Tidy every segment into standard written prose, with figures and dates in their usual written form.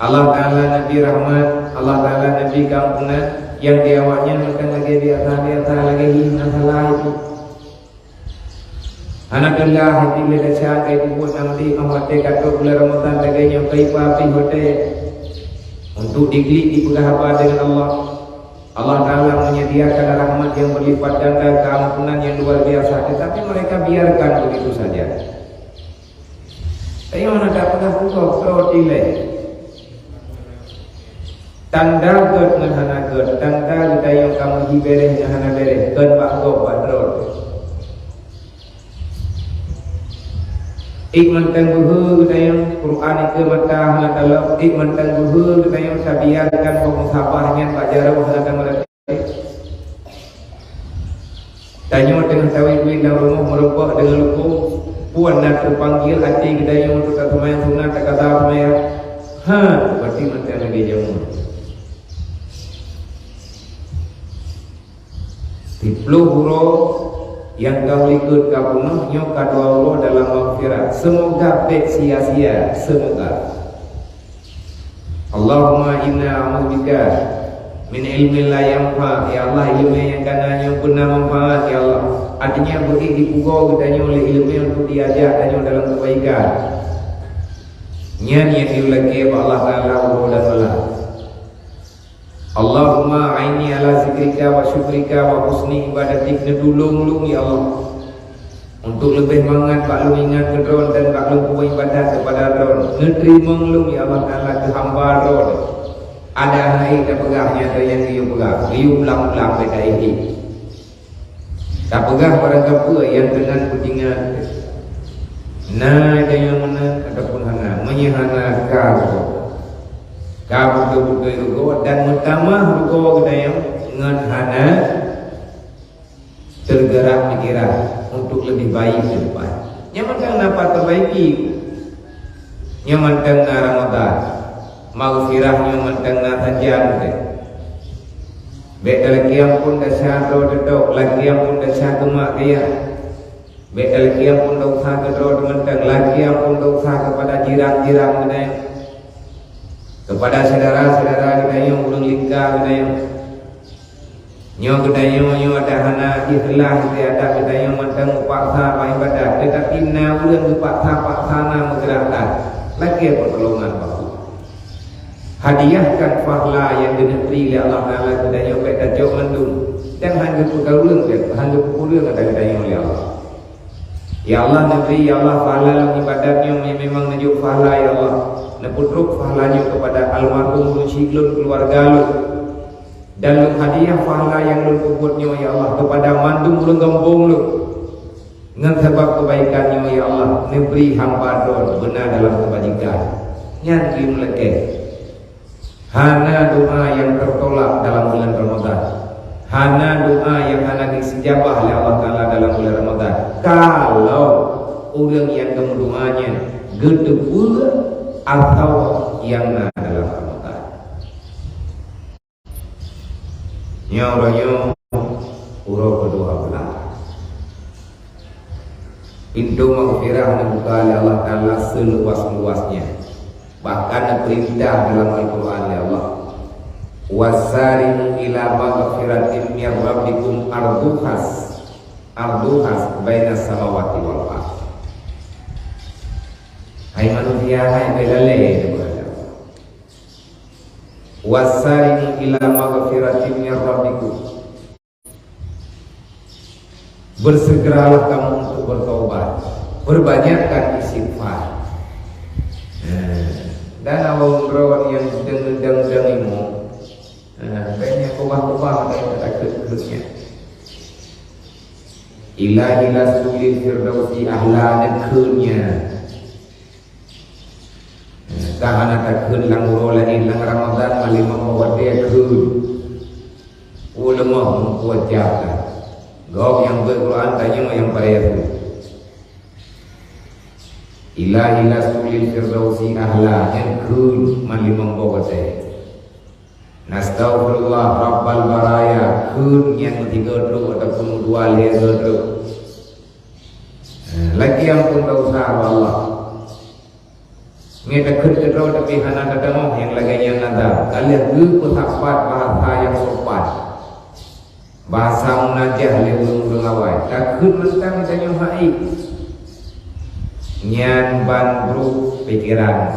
Allah Ta'ala Nabi Rahmat, Allah Ta'ala Nabi Kampunan, yang diawaknya makan lagi di atas lagi hina salah itu. Anakallah hati bela cakai kubur nanti amate kato bulan Ramadan lagi yang api hote untuk digli di pegahapa dengan Allah. Allah Ta'ala menyediakan rahmat yang berlipat ganda, keampunan yang luar biasa, tetapi mereka biarkan begitu saja. Tapi mana tak pernah pukul terotile. Tanda ged ngahana ged, tanda kita yang kamu hibereh ngahana bereh, ged bakgo badrol. Ikman tangguh kita yang Quran itu mata hana dalam, ikman tangguh kita yang sabiarkan pengusahabahnya Pak Jarau hana mereka. Tanya dengan tawid dan rumah merubah dengan lupa, puan nak terpanggil hati kita yang untuk tak semayan sunat tak kata semayan. Berarti macam lagi jauh. Tiplu huro yang kau ikut kau penuhnya kadua Allah dalam maghfirah. Semoga baik sia-sia, semoga. Allahumma inna a'udzubika min ilmin la yanfa. Ya Allah, ilmu yang kananya pun manfaat ya Allah. Artinya beri dipukau katanya oleh ilmu untuk diajak katanya dalam kebaikan. Nyan yang diulaki Allah Ta'ala dan Allah. Allahumma aini ala zikrika wa syukrika wa husni ibadatik, nedulung-lung ya Allah untuk lebih mangat baklum ingat ke dron dan baklum kuwa ibadat kepada dron, nerima ngelung ya Allah Ta'ala ke hamba dron. Ada hai tak pegahnya ada yang dia pegah, dia ulang-ulang beda ini tak pegah barang apa yang dengan putingan nah ada yang mana ataupun hana menyehana kau betul-betul rugo dan utama rugo kita yang ngehana tergerak pikiran untuk lebih baik ke depan. Nyaman dapat perbaiki, nyaman Ramadan, maghfirah nyaman tajian deh. Betul kiam pun dah syahdo dedok, lagi yang pun dah syahdo mak dia. Betul kiam pun dah usaha kedua mentang, lagi yang pun dah usaha kepada jiran-jiran kita yang kepada saudara-saudara kita yang ulung lingkar kita yang nyo ada hana ikhlas kita ada kita yang mantang upaksa apa ibadah tetapi na ulung upaksa na menggerakkan lagi pertolongan waktu hadiahkan pahala yang diberi oleh Allah Ta'ala kita yang baik jauh mendung dan hanya pergaulan hanya pergaulan ada kita yang oleh Allah. Ya Allah negeri ya Allah pahala ibadahnya memang menuju pahala ya Allah. Nepudruk pahalanya kepada almarhum Rusiglun keluarga lu dan lu hadiah pahala yang lu kubutnya ya Allah kepada mandum lu gembong lu dengan sebab kebaikannya ya Allah neberi hamba don benar dalam kebajikan yang dimiliki hana doa yang tertolak dalam bulan Ramadan, hana doa yang hana disijabah oleh Allah Ta'ala dalam bulan Ramadan kalau orang yang kemuduannya gede pula atau yang dalam Ramadan. Nyoranya urut ke-12. Pintu maghfirah dibuka oleh Allah Ta'ala seluas-luasnya. Bahkan perintah dalam Al-Quran ya Allah. Wasari'u ila maghfiratin min rabbikum arduhas bainas samawati wal ardh. Hai manusia, hai belale wasari'u ila maghfiratin min rabbikum. Bersegeralah kamu untuk bertobat, perbanyakkan istighfar. Dan awal rawan yang sedang imu, banyak kubah-kubah yang takut-takutnya. Ilahi sulil firdausi ahla nekurnya. Kahana takun lang rola lang Ramadan malimang mawadya kun ulama mengkuatkan gawab yang berquran tanya yang paraya ilahi sulil firdausi ahla yang kun malimang mawadya nastaghfirullah rabbal baraya kun yang tiga dulu ataupun dua leza dulu lagi yang pun tak usah Allah Mereka kedua tapi hana ketemu yang lagi nada. Kalian berpendapat bahasa yang sopan, bahasa munajah lebih melawai. Takut mentang tanya haik. Nyan ban bro pikiran,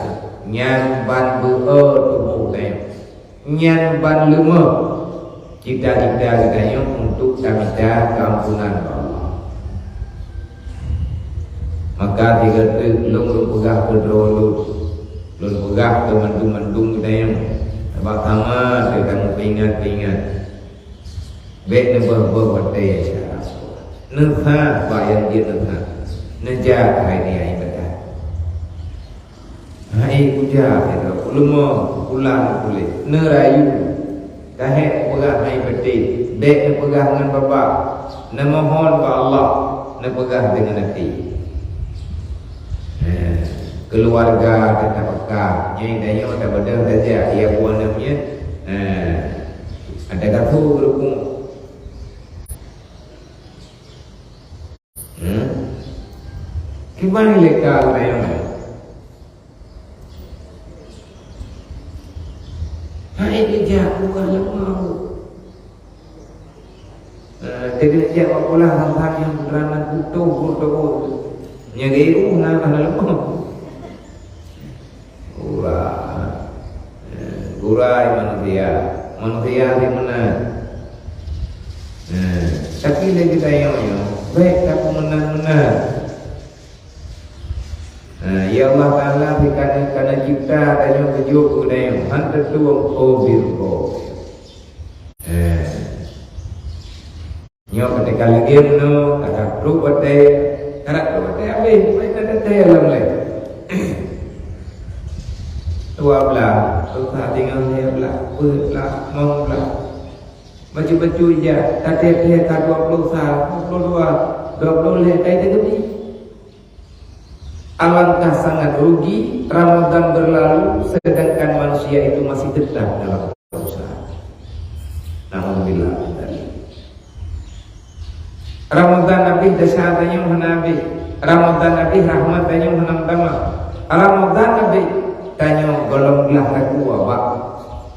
nyan ban tubuh tanya, nyan ban lemah. Cita-cita katanya untuk minta keampunan Allah. Maka tiga lung pegah pedro lung pegah teman-teman katanya. Pertama dia kamu ingat baik nombor berwate ya. Nengha bayar dia nengha. Nejak hari ni hari betul. Hari puja itu lemah pulang boleh. Nerayu kahek pegah hai peti, dek pegah dengan bapa, memohon kepada Allah, pegah dengan hati. Keluarga tetap pekah, nyai dayo tak benda saja, ia buat namanya. Ada kata berhubung. Gimana lekal dayo? Hai dia bukan lemah. Tidak dia pula hal-hal yang beranak butuh. Nyagiru nak lemah. Gurai manusia di mana? Tapi lagi tayo baik tak menang. Ya Allah Ta'ala karena cipta tanya kejuk dayo hantar tuang birko. Nyo ketika lagi no kata perlu bate habis baik kata teh alam le. Tua belah, tuha tinggal dia belah, belah, mau belah. Baju-baju je, tadi dia tak 20 leh kai tadi. Alangkah sangat rugi Ramadan berlalu sedangkan manusia itu masih tetap dalam usaha. Alhamdulillah. Ramadan Nabi dasyatanya Nabi. Ramadan Nabi rahmatnya menambah. Ramadan Nabi tanya golonglah aku awak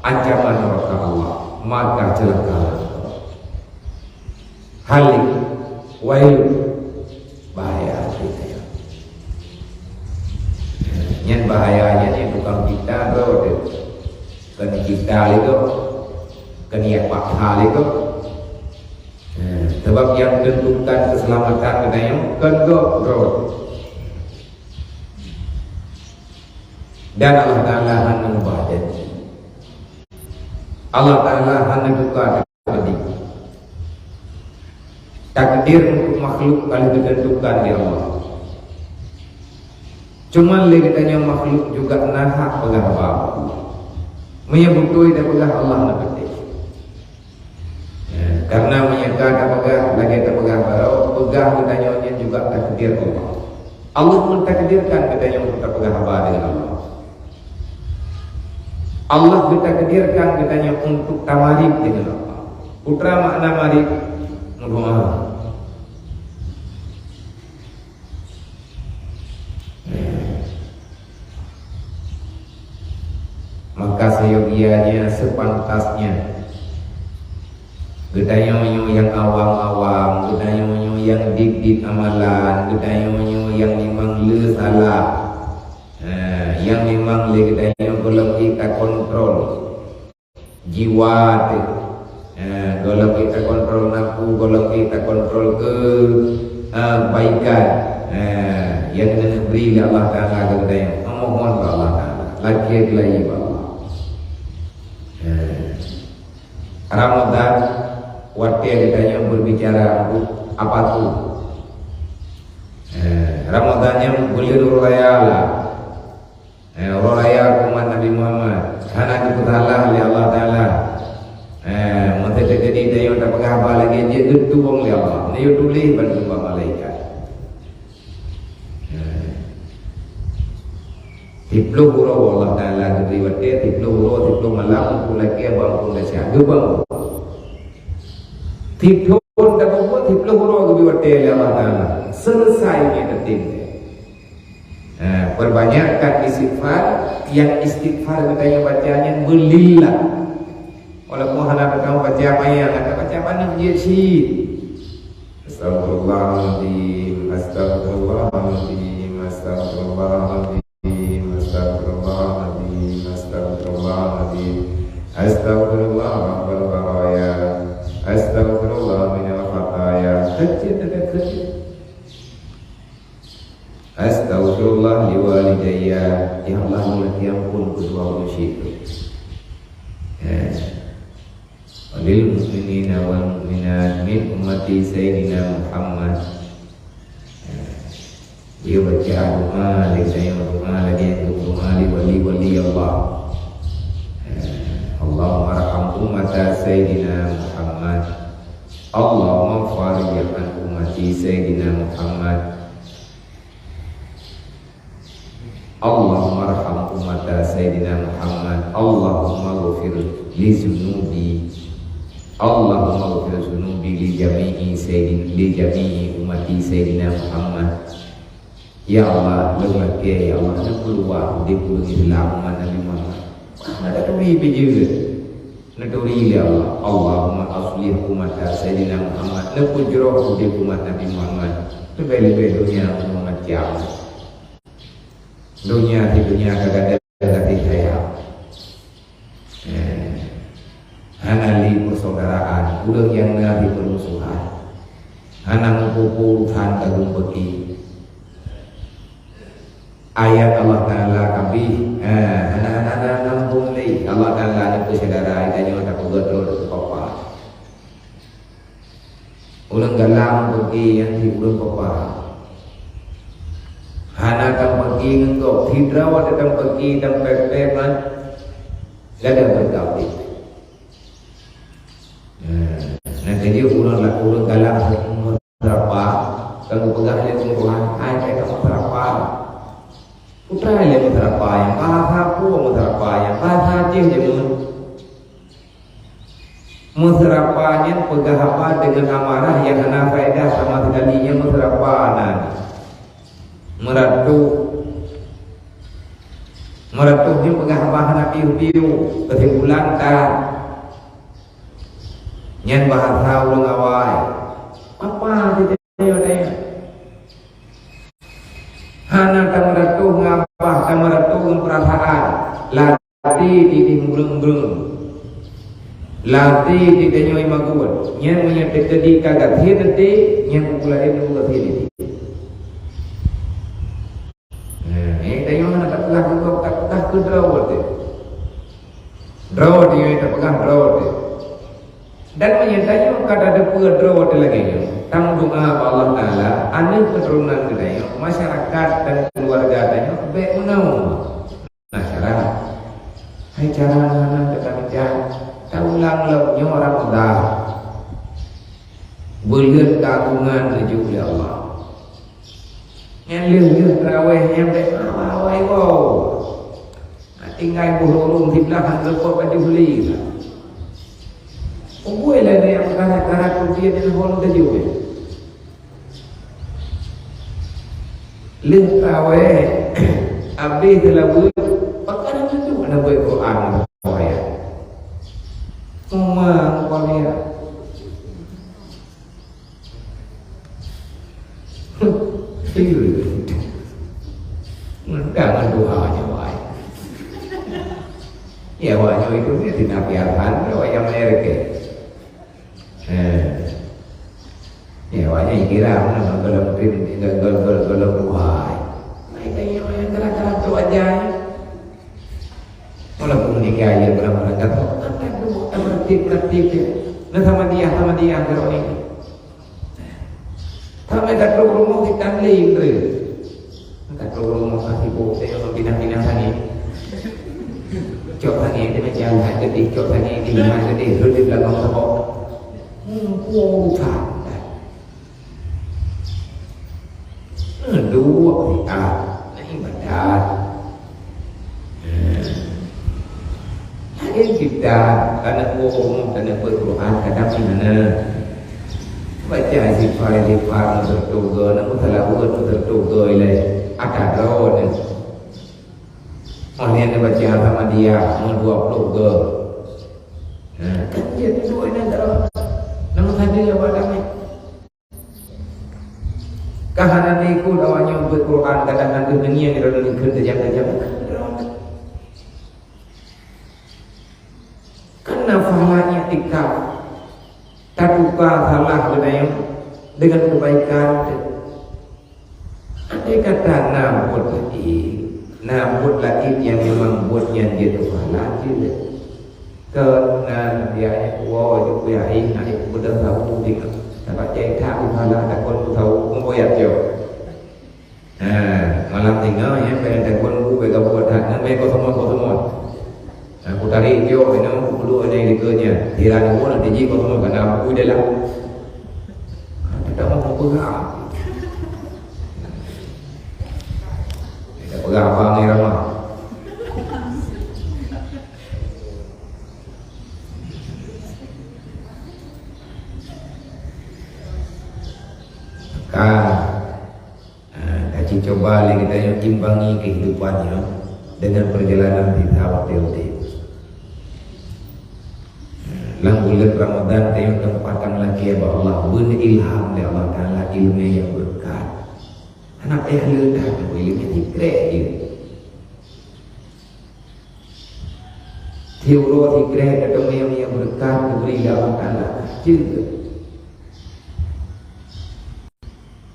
ancaman neraka Allah maka celaka halik wail bahaya kita. Yang bahayanya ni bukan kita bro, kan kita itu kan yang pakal itu. Sebab yang tentukan keselamatan katanya kan bro. Dan Allah Ta'ala hanya mengubah janji. Allah Ta'ala hanya buka tadi. Takdir untuk makhluk kali ditentukan di Allah. Cuma lagi tanya makhluk juga nahak pegah apa. Menyebutui dan pegah Allah nanti. Karena menyangka tak pegah lagi tak pegah baru pegah katanya juga takdir Allah. Allah mentakdirkan katanya untuk tak pegah apa dengan Allah. Allah ditakdirkan katanya untuk tamarib dengan Allah. Putra makna marib mendoa. Maka seyogianya sepantasnya gedayo yang awam-awam, gedayo yang dik-dik amalan, gedayo yang memang le salah, yang memang le gedayo kalau kita kontrol jiwa, kalau kita kontrol nafsu, kalau kita kontrol kebaikan, yang kita beri Allah Taala gedayo, memohon kepada Allah Taala, lagi Allah. Ramadan waktu ditanya berbicara apa tu? Ramadannya boleh raya lah. Raya umat Nabi Muhammad. Karena diputalah oleh Allah Taala. Mesti jadi dia tak pegang apa lagi dia dituang oleh Allah. Dia tulis bantu malaikat. Tiplu huruf Allah Ta'ala diberi waktu, tiplu huruf, tiplu malam, lagi abang pun dah siap. Dua tiplu tak buat, tiplu huruf diberi waktu Allah Ta'ala. Selesainya ketim. Perbanyakkan istighfar. Yang istighfar katanya bacanya belillah. Walaupun hendak kamu baca apa yang ada baca mana dia sih. Astagfirullahaladzim, astagfirullahaladzim, astagfirullahaladzim, astagfirullahaladzim, astagfirullahaladzim, astagfirullahaladzim, astagfirullah minal khataya. Kecil. Astagfirullah liwalidayya. Ya Allah, mulai ampun kedua manusia. Walil muslimina wal mu'minat min ummati sayyidina Muhammad. Dia baca doa lagi wali Allah. Allahumma arham ummata sayyidina Muhammad. Allahumma farij an ummati sayyidina Muhammad. Allahumma arham ummata sayyidina Muhammad. Allahumma ghfir li zunubi. Allahumma ghfir zunubi li jami'i ummati sayyidina Muhammad. Ya Allah, lemah ke ya Allah, nak keluar di pulau Islam Nabi Muhammad. Ada duri juga. Nak duri ya Allah. Allahumma aslih ummata sayyidina Muhammad. Nak pujroh di umat Nabi Muhammad. Lebih-lebih dunia Muhammad jauh. Dunia kagak ada saya. Hanali persaudaraan, udah yang nabi permusuhan. Hanang kukuhan kagum beki. Ayat Allah Taala kabih, anak-anak nampung lagi. Allah Taala itu saudara, itanya tak kugadol papa. Ulang galang beki yang di ulang papa. Hana tam pergi engkau hidrawat tam pergi tam pepeman gada berkabit. Nanti dia ulang galak berapa kamu pegang dia Tuhan ayat kamu berapa putra dia berapa yang pahaku berapa yang pahaji jemun musrapanya pegang apa dengan amarah yang hana faedah sama sekali yang musrapanan meratuhnya pegang bahan piu-piu kesimpulan tak nyan bahasa ulang awal apa tidak hana tak meratuh ngapah tak meratuh perasaan lati di murung-murung lati di kenyoi maguan nyan menyebut tadi kagak nanti nyan pula itu bukan ini. Tak drawat dia itu pegang drawat dan menyatakan kata ada pula drawat lagi tamu doa Allah Taala anak keturunan kita masyarakat dan keluarga tanya baik menau nah cara hai cara mana kita bicara taulang lebnya orang dah belian kagungan menuju oleh Allah yang lihat terawih yang baik awai wow tinggal burung di belakang lepas pada beli lah. Boleh lah yang cara kerja dengan orang terjauh. Lepas abdi telah buat pakar itu mana buat Quran saya. Semua Korea. Itu. Jangan doanya baik. Ya wajah itu dia tidak biarkan wajah mereka. Ya wajah kira mana kalau mungkin kalau buai. Mereka yang gerak-gerak tu wajah. Walaupun nikah dia benar-benar tak tahu tertib. Nah sama dia kalau ni. Sama tak perlu rumah kita lain tu. Tak perlu rumah kasih buat saya pindah-pindah sana. Chọn thằng em để mà chào lại cái đi chọn thằng em đi mai cái đi rồi đi là ngon thật không cô phạt đủ này mà đạt ini kita karena umum karena Quran kadang di mana baca sifat tertugas namun telah tertugas leh ada drone. Orang yang baca sama dia mau 20 ke. Nah, kan dia dua ini drone. Namun tadi apa namanya? Kahanan ikut awalnya buat Quran kadang-kadang dunia yang drone ikut terjang-terjang. Karena fahamnya tikam terbuka salah dengan kebaikan. Ada kata nabut lagi yang memang buatnya dia tu salah je. Kerana dia wow juga ya ini aku betul tahu dia dapat cek tahu salah ada kon tahu memboyat je. Malam tinggal ya pengen kon gue buat hak mereka semua. Aku tarik dia ini perlu ada yang dikerja. Tiada pun nanti jika semua kena aku dalam. Tidak mau pegang. Tidak pegang apa ni ramah. Kaji coba lagi kita yang imbangi kehidupannya dengan perjalanan di tahap TOT. Dalam bulan Ramadan tayang tempatkan lagi bahwa Allah berilham dari Allah Ta'ala ilmu yang berkat. Anak ahli dah ilmu tikrek je. Teori tikrek atau yang berkat diberi dari Allah Ta'ala juga.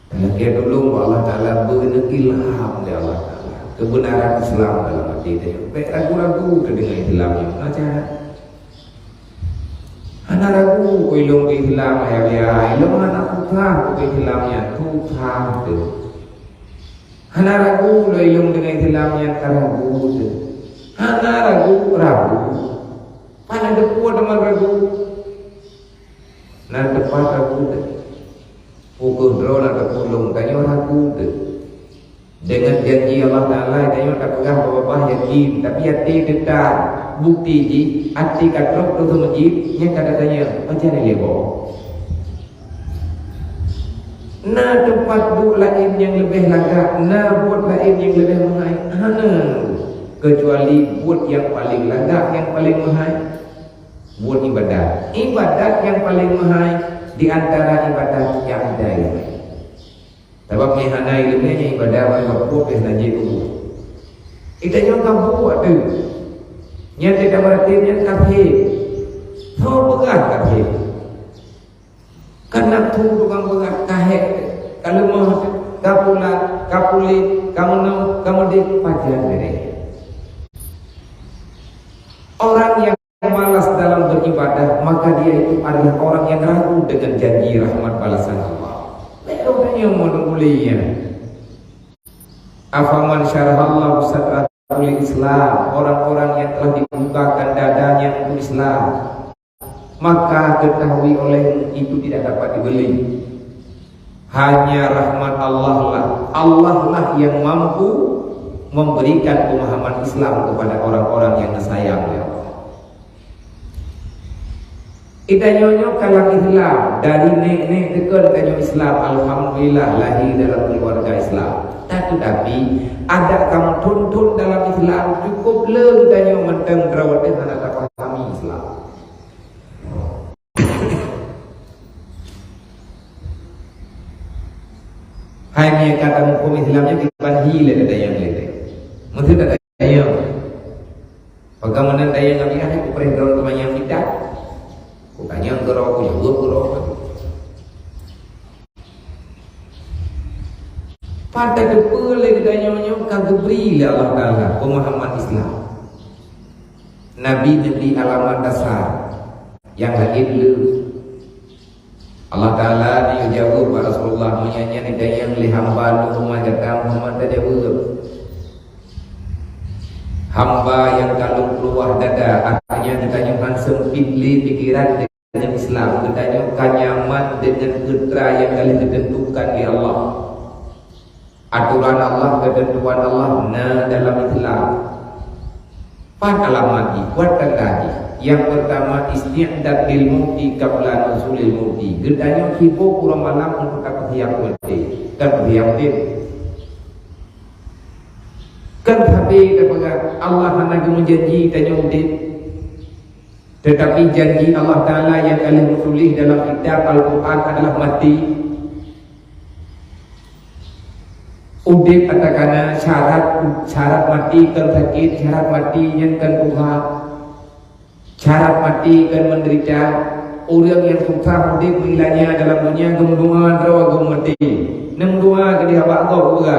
Kalau kita dulu Allah Ta'ala berilham dari Allah Ta'ala kebenaran Islam dalam hati dia. Ragu-ragu dengan Islamnya. Macam anak ragu ilmu Islam ya ilmu anak putra Islamnya tuhan tu. Anak ragu ilmu dengan Islamnya ragu tu. Anak ragu. Pada depan teman ragu. Nak depan ragu tu. Pukul drone atau pulung kanyo ragu tu. Dengan janji Allah Ta'ala kanyo tak pegang bapak yakin tapi hati dekat. Bukti ji, hati katrok tu masjid, yang kata-katanya macam mana dia bawa? Nah tempat duduk lain yang lebih lagak, nah buat lain yang lebih mahal. Kecuali buat yang paling lagak, yang paling mahal, buat ibadat. Ibadat yang paling mahal di antara ibadat yang ada ini. Sebab mihana ilmunya ibadat yang buat yang najib tu. Kita jangan buat tu. Yang tidak berartinya kafir. Tahu pegang kafir. Karena tu tukang pegang kahek. Kalau mau kapulit, kamu di pajar mereka. Orang yang malas dalam beribadah, maka dia itu adalah orang yang ragu dengan janji rahmat balasan Allah. Mereka yang mau nunggulinya. Afaman syarahallahu sadra oleh Islam, orang-orang yang telah dibukakan dadanya untuk Islam, maka ketahui oleh itu tidak dapat dibeli. Hanya rahmat Allah lah yang mampu memberikan pemahaman Islam kepada orang-orang yang disayang oleh Allah. Kita nyonyok kalang Islam dari nenek dekat kanyo Islam, alhamdulillah lahir dalam keluarga Islam. Tetapi ada kamu tuntun dalam Islam cukup le kanyo menteng drawat dengan tak pahami Islam. Hanya kata hukum Islamnya kita hilang ada yang lele. Mesti tak ada yang. Bagaimana ada yang kami ada perintah untuk yang tidak. Bukannya gerok, gerok. Pada kepala kedanya kagak beri Allah Ta'ala pemahaman Islam. Nabi alamat dasar yang lagi dulu. Allah Ta'ala dijawab pada Rasulullah menyanyi yang li hamba rumah jatah Muhammad tajawab. Hamba yang kalau keluar dada akhirnya ditanya sempit li pikiran dengan Islam, ditanya nyaman dengan fitrah yang kali ditentukan di Allah. Aturan Allah, ketentuan Allah dalam Islam. Pada alamat buat tadi. Yang pertama isti'dad lil mauti qabla nuzulil mauti. Gedanya hibo kurang malam untuk dapat yang mati. Dan yang mati. Kan tapi kepada Allah hanya menjanji tanya udip. Tetapi janji Allah Ta'ala yang kalian tulis dalam kitab Al-Quran adalah mati. Udip katakan syarat mati kan sakit, syarat mati yang kan Tuhan, syarat mati kan menderita. Orang yang susah udip menilainya dalam dunia gemdungan rawa gem mati. Nemdungan ke dia bakar juga.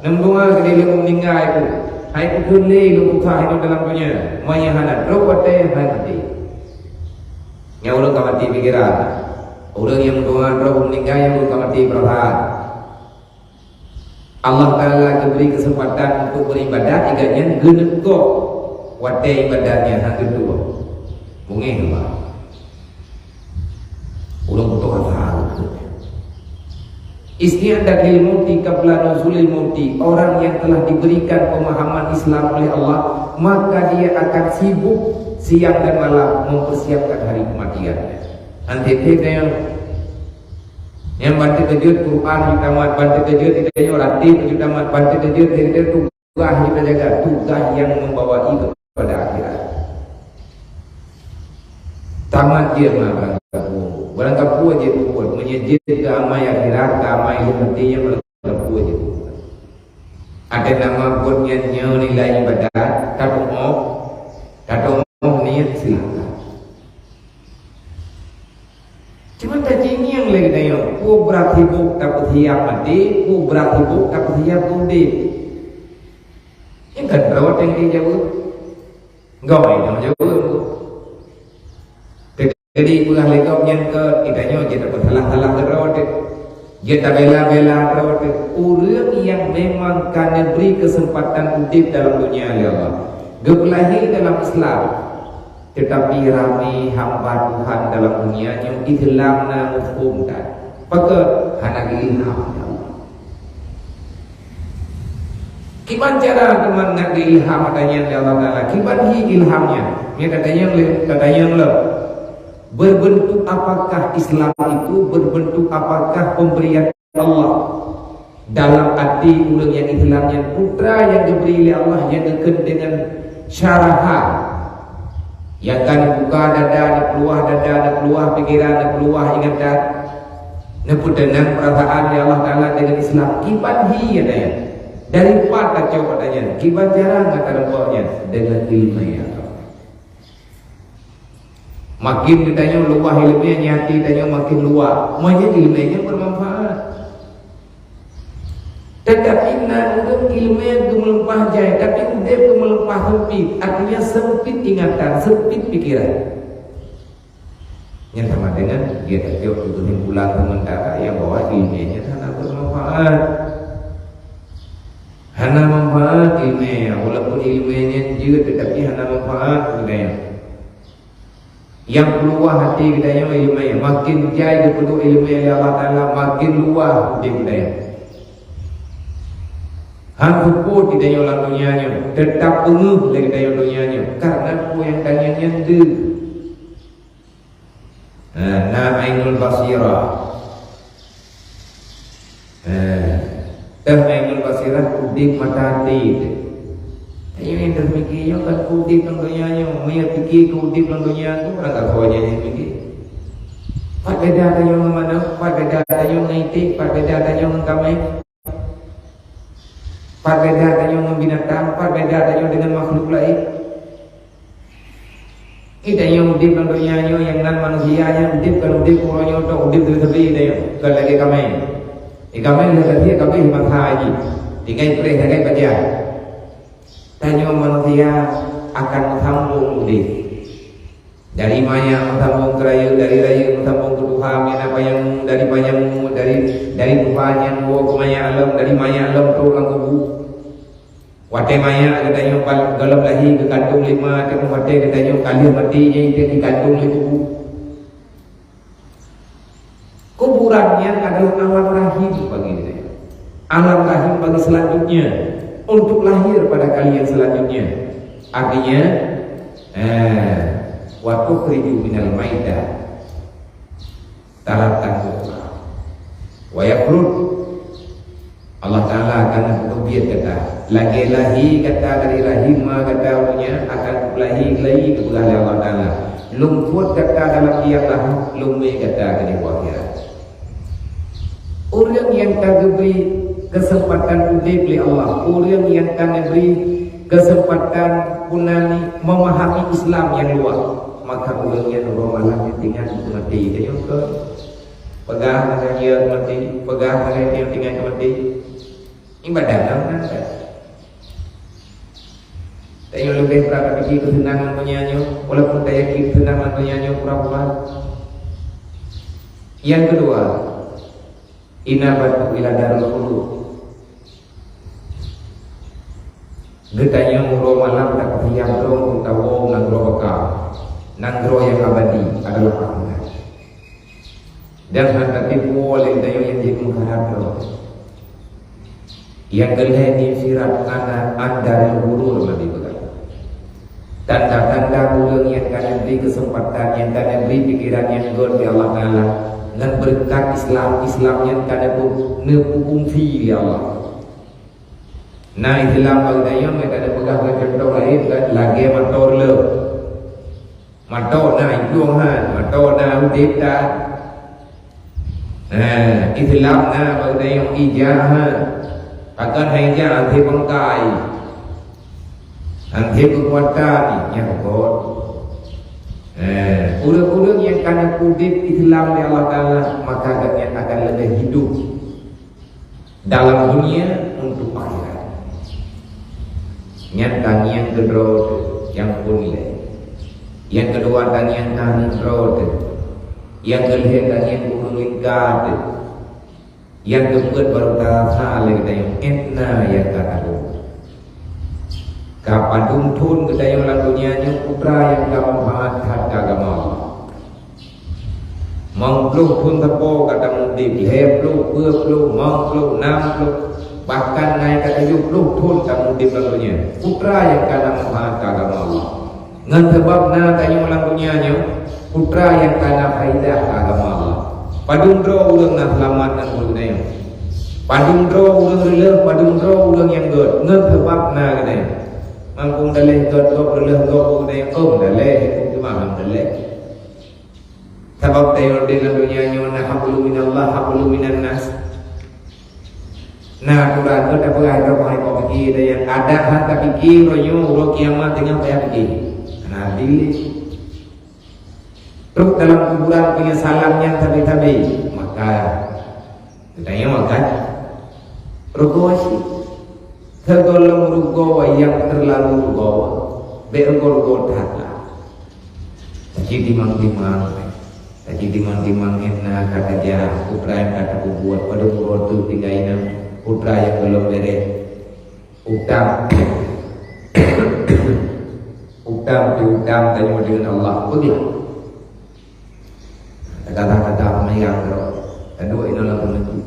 Nemdungan ke dia meninggal itu. Hai kudune lu susah hidup dalam dunia. Maya hadat rawate hati. Yang orang kamati pikiran. Orang yang mendoa roh meninggal yang orang kamati perasaan. Allah Ta'ala diberi kesempatan untuk beribadat iganya genep kok wate ibadahnya hang kedua. Mungkin apa? Orang butuh apa? Isti'adadil mauti qabla nuzulil mauti. Orang yang telah diberikan pemahaman Islam oleh Allah, maka dia akan sibuk siang dan malam mempersiapkan hari kematiannya. Nanti yang bantu kejut Quran kita mat bantu kejut kita rati kita mat bantu kejut kita tugas kita jaga tugas yang membawa kepada akhirat. Tamat dia mah barang kapu aja buat menyejid ke amai akhirat ke amai nantinya barang kapu aja. Ada nama buatnya nilai ibadat kata niat silakan. Cuma tadi ini yang lagi tanya, ku berat hibuk dapat hiap mati, ku berat hibuk dapat hiap kundi. Yang kan berawat yang dia jauh, gawai yang jauh. Jadi pulang lekau yang ke kitanya kita berhalang-halang berawat, kita bela-bela berawat. Orang yang memang kan beri kesempatan hidup dalam dunia Allah, berlahir dalam Islam. Tetapi ramai hamba Tuhan dalam dunia yang Islamna mufhumkan. Pakat hana ilham ya Allah. Kiban cara teman nak ilham katanya ya Allah Taala. Kiban hi ilhamnya. Dia katanya le. Berbentuk apakah Islam itu? Berbentuk apakah pemberian Allah dalam hati orang yang Islamnya putra yang diberi oleh Allah yang dekat dengan syarahan. Yang kan buka dada, nak keluar pikiran, nak keluar ingatan, nak tenang perasaan ya Allah Ta'ala dengan Islam. Kibat hi katanya. Dari empat kacau katanya. Kibat jarang kata lembabnya dengan ilmu ya Allah. Makin ditanya luah ilmunya nyati tanya makin luah. Makanya ilmunya bermanfaat. Tetapi nak orang ilmu yang gemelimpah jaya, tapi dia gemelimpah sempit, artinya sempit ingatan, sempit pikiran. Yang sama dengan dia tak jauh untuk pulang sementara yang bawa ilmunya hana bermanfaat, hana manfaat ilmunya, walaupun ilmunya juga tetapi hana manfaat katanya. Yang keluar hati katanya ilmunya, makin jaya kepada ilmunya Allah Ta'ala, makin luar hati katanya. Hang hukum tidak yang dunianya, tetap penguh lagi dalam dunianya, karena ku yang tanyanya tu. Na ainul basirah. Ainul basirah kudik mata hati. Ini yang terfikirnya kan kudik dalam dunianya, maya fikir kudik dalam dunia tu, orang tak tahu yang fikir. Pak beda tanya mana, pak beda tanya ngaitik, pak beda tanya ngkamai. Pak beda tanya dengan binatang, pak beda tanya dengan makhluk lain. Kita yang udip dalam dunia yang nan manusia yang udip kalau udip orangnya tu udip terlebih dia. Kalau lagi kami, kami lagi kami himat haji, tinggal perih tinggal baca. Tanya manusia akan sambung udip. Dari maya sambung ke raya, dari raya sambung ke Tuhan, apa yang dari panjangmu, dari Tuhan yang bawa ke maya alam, dari maya alam turun ke bumi. Wate maya katanya galap lahi ke kantung lima, tengok wate katanya kali mati yang di kantung lima kubu. Kuburannya adalah alam rahim bagi dia. Alam rahim bagi selanjutnya untuk lahir pada kali yang selanjutnya. Artinya wa tukhriju minal maidah taratan wa yakhruj. Allah Ta'ala akan berbiat kata Lagi kata dari rahimah kata punya akan lahi ke belah Allah Taala. Lumpur kata dalam ialah lumai kata dari akhirat. Orang yang tak diberi kesempatan hidup oleh Allah, orang yang tak diberi kesempatan punani memahami Islam yang luas, maka orang yang malam tinggal mati dia ke pegang dengan dia mati, pegang dengan dia tinggal mati. Ibadah kan? Tak yang lebih berapa fikir kesenangan penyanyi, walaupun tak yakin kesenangan penyanyi pura-pura. Yang kedua, inabatu ila darul khulud. Getanya muro malam tak piyang ro utawa nangro baka. Nangro yang abadi adalah akhirat. Dan hati boleh dayo yang jadi mengharap ro. Yang kelihatan firat anda yang guru lebih berat. Tanda-tanda bulan yang kalian beri kesempatan, yang kalian beri pikiran yang God di Allah Taala. Dan berkat Islam yang kalian nepukung fi ya Allah. Nah Islam bagainya mereka ada pegang contoh lain kan lagi motor le. Motor na itu motor na udip dah. Islam na bagainya ijah. Akan hanya anti bangkai, anti kekuatan yang God. Orang-orang yang kena kudip Islam oleh Allah Taala maka akan lebih hidup dalam dunia untuk akhirat. Yang yang kedua yang boleh, yang kedua yang road, yang ketiga yang lingkar. Yang keempat baru tak lagi kita yang etna yang kataku. Kapan tuntun kita yang lagunya putra yang kamu mahat agama Allah. Mengpluk pun tepo kata mudi lepluk, berpluk, mengpluk, nampluk, bahkan naik kata yupluk pun tak mudi lagunya. Putra yang kamu mahat agama Allah. Ngan sebab na tanya lagunya putra yang kamu faidah agama Allah. Padundro ulang nak selamat dan berguna. Padundro ulang releh, padundro ulang yang god. Ngan sebab na kena. Mangkung daleh god releh god berguna. Daleh itu maham daleh. Sebab tayo dengan dunia nyona hablu minallah hablu minan nas. Nah Quran tu tak boleh berapa kau fikir yang ada hak fikir royo ro kiamat dengan payah fikir. Nah dili terus dalam kuburan punya salamnya tabi-tabi maka katanya maka rugosi tergolong rugo yang terlalu rugo bergo taklah jadi dimang-dimang enak kata dia putra yang kata buat pada kubur tu tinggalin putra yang belum beres utang tanya dengan Allah begitu kata-kata mayang kedua ini adalah masjid.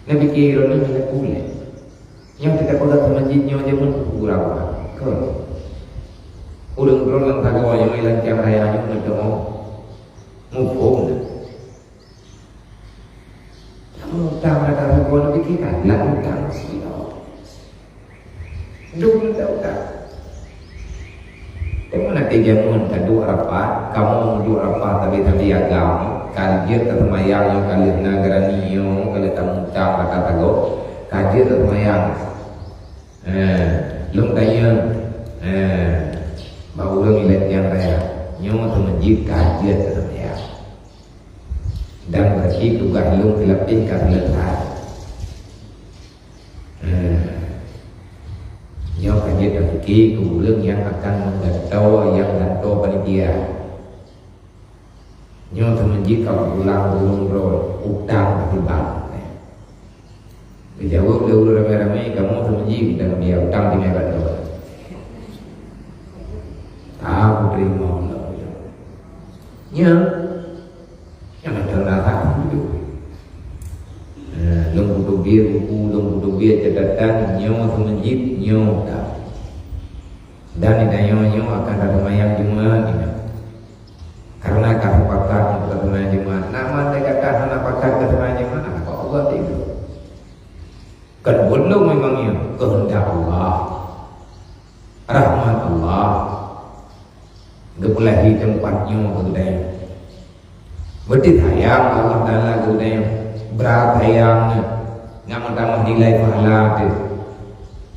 Nabi kira ni nak boleh. Yang kita pada masjidnya dia pun kurang. Kau urang-urang kagak yang ilang tiang raya yang nak mau mufung. Kamu tahu kata kau nak fikirkan lakukan sila. Dulu tak. Tengok nanti jamuan kedua apa, kamu dua apa tapi agama, kajian termayang yang kalian nagaraniyo, kalian tamucang kata go, kajian termayang, lung kaya, bau lung ilet yang raya, nyawa tu masjid kajian termayang, dan berarti tugas lung kelapin kalian Nyo kajian dan fikir kemudian yang akan menggantau yang gantau panitia. Nyo temenjik kalau pulang belum roh utang akibat. Dijawab dulu ramai-ramai kamu temenjik dan dia utang di mereka roh. Aku terima Allah. Nya, yang ada rasa itu. Lung butuh biar buku, lung butuh biar catatan, nyo temenjik nyo tak. Dan nyo akan ada mayang Jumat karena kamu pakar untuk mayang Jumat. Nama dia kata anak pakar ke mayang Jumat, apa Allah itu? Kan belum memangnya. kehendak Allah, rahmat Allah, gepulahi tempatnya kedai. Berarti hayang Allah Taala kedai berat hayangnya, ngamah nilai pahala tu.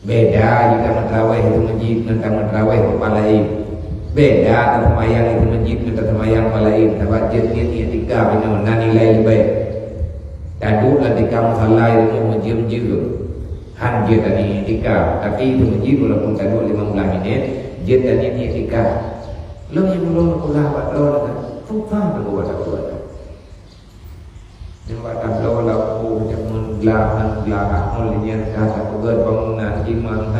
Beda jika mentraweh itu masjid tentang mentraweh kepala ini. Beda tersemayang itu masjid kita tersemayang kepala ini. Tabajat ni tiga bina nilai lebih. Tadu lah di kamu salah itu masjid hanjir tadi tiga. Tapi itu masjid walaupun tadu 15 minit, jid tadi ni tiga. Lo yang belum kulah buat lo kan, tumpah berbuat apa? Jumpa tablo laku jangan belakang olehnya kata pegat bangunan timan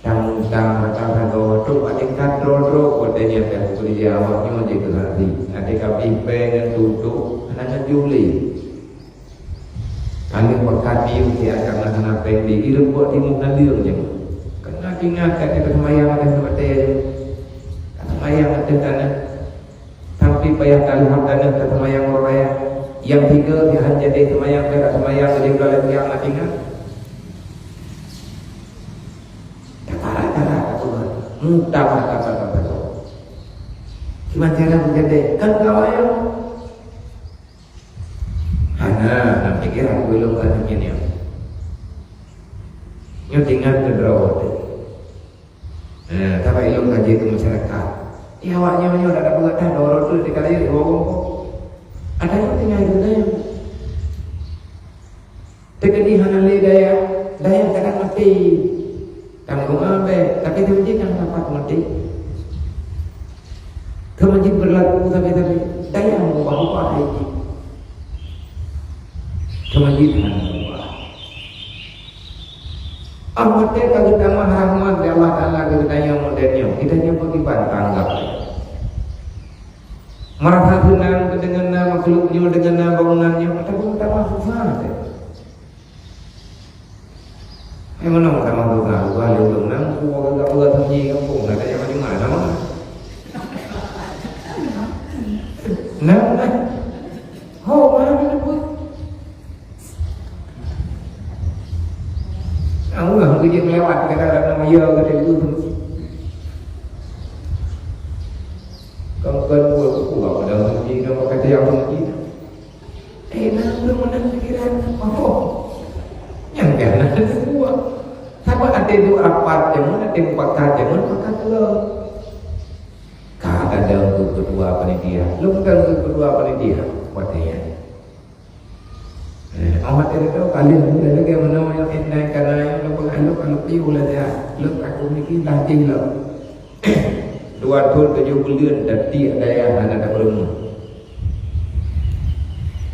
tang kata tu ada kadro kodenya kan kerja awaknya je ke hati ada kami pengen tutup anak Juli kali pekat dia akan kena pendek dia buat timur naliung je kena ingat kita semayang ada seperti semayang ada tanah tapi payah kaliham dan semayang raya yang tiga dia hanya jadi semayang tidak semayang jadi kalau yang nak ingat cara mudah kata gimana cara menjadi kan kau yang nak pikir aku belum kan begini yang tinggal terderawat tapi ilmu kaji itu masyarakat ya awaknya udah ada pengetahuan orang tu dikali ada yang tinggal itu daya tekedihan ali daya takkan mati tanggung ambe tapi itu masjid yang dapat mati ke masjid berlaku tapi daya mengubah upah haji ke masjid mengubah amatnya kalau nama rahmat dari Allah Ta'ala ke daya modernnya kita hanya pergi bantanggap merasa senang dengan nama makhluknya dengan nama bangunannya tapi kita masuk sana mana kita masuk sana gua lelung nang gua gak buat sendiri kampung ada yang macam mana mana mana pun aku nggak kerja melewat kata nama ya kata itu kalau kan buat pulau pada masjid dan kata yang masjid nak belum menang pikiran yang kan semua siapa ada itu rapat jangan ada pakat jangan pakat lo kata ada kedua panitia lu bukan kedua panitia katanya amat itu kalian ada yang mana yang enak karena yang lu piu lah dia lu aku ni lagi lah 270 bulan dan dia daya anak belum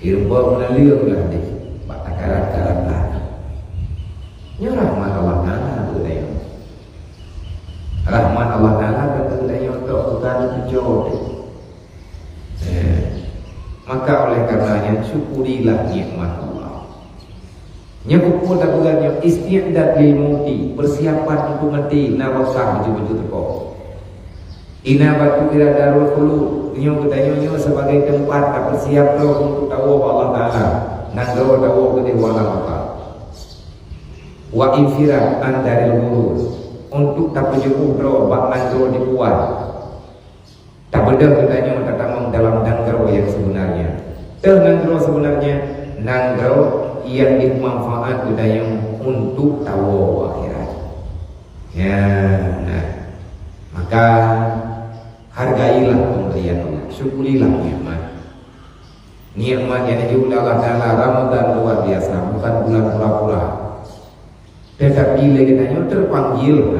irba menaliung lah di batakaran lah rahmat Allah Ta'ala budaya rahmat Allah Ta'ala budaya untuk bukan tujuh maka oleh karenanya syukurilah nikmat Allah nyekupu tak bukannya istiadat lil mauti persiapan untuk mati nawasah betul-betul tekok ina batu kira darul khulud nyo katanya sebagai tempat tak bersiap lo untuk tahu Allah Ta'ala nang tahu ke wala maka wa infira an daril ghurur untuk tak berjumpa lo bak nang dibuat tak beda katanya tertamang dalam nanggro yang sebenarnya nanggro sebenarnya nanggro yang dimanfaat budaya untuk tahu akhirat ya nah maka hargailah pemberian Allah, syukurilah nikmat yang diulang Allah Ta'ala. Ramadan luar biasa, bukan bulan pura-pura tetapi legenanya terpanggil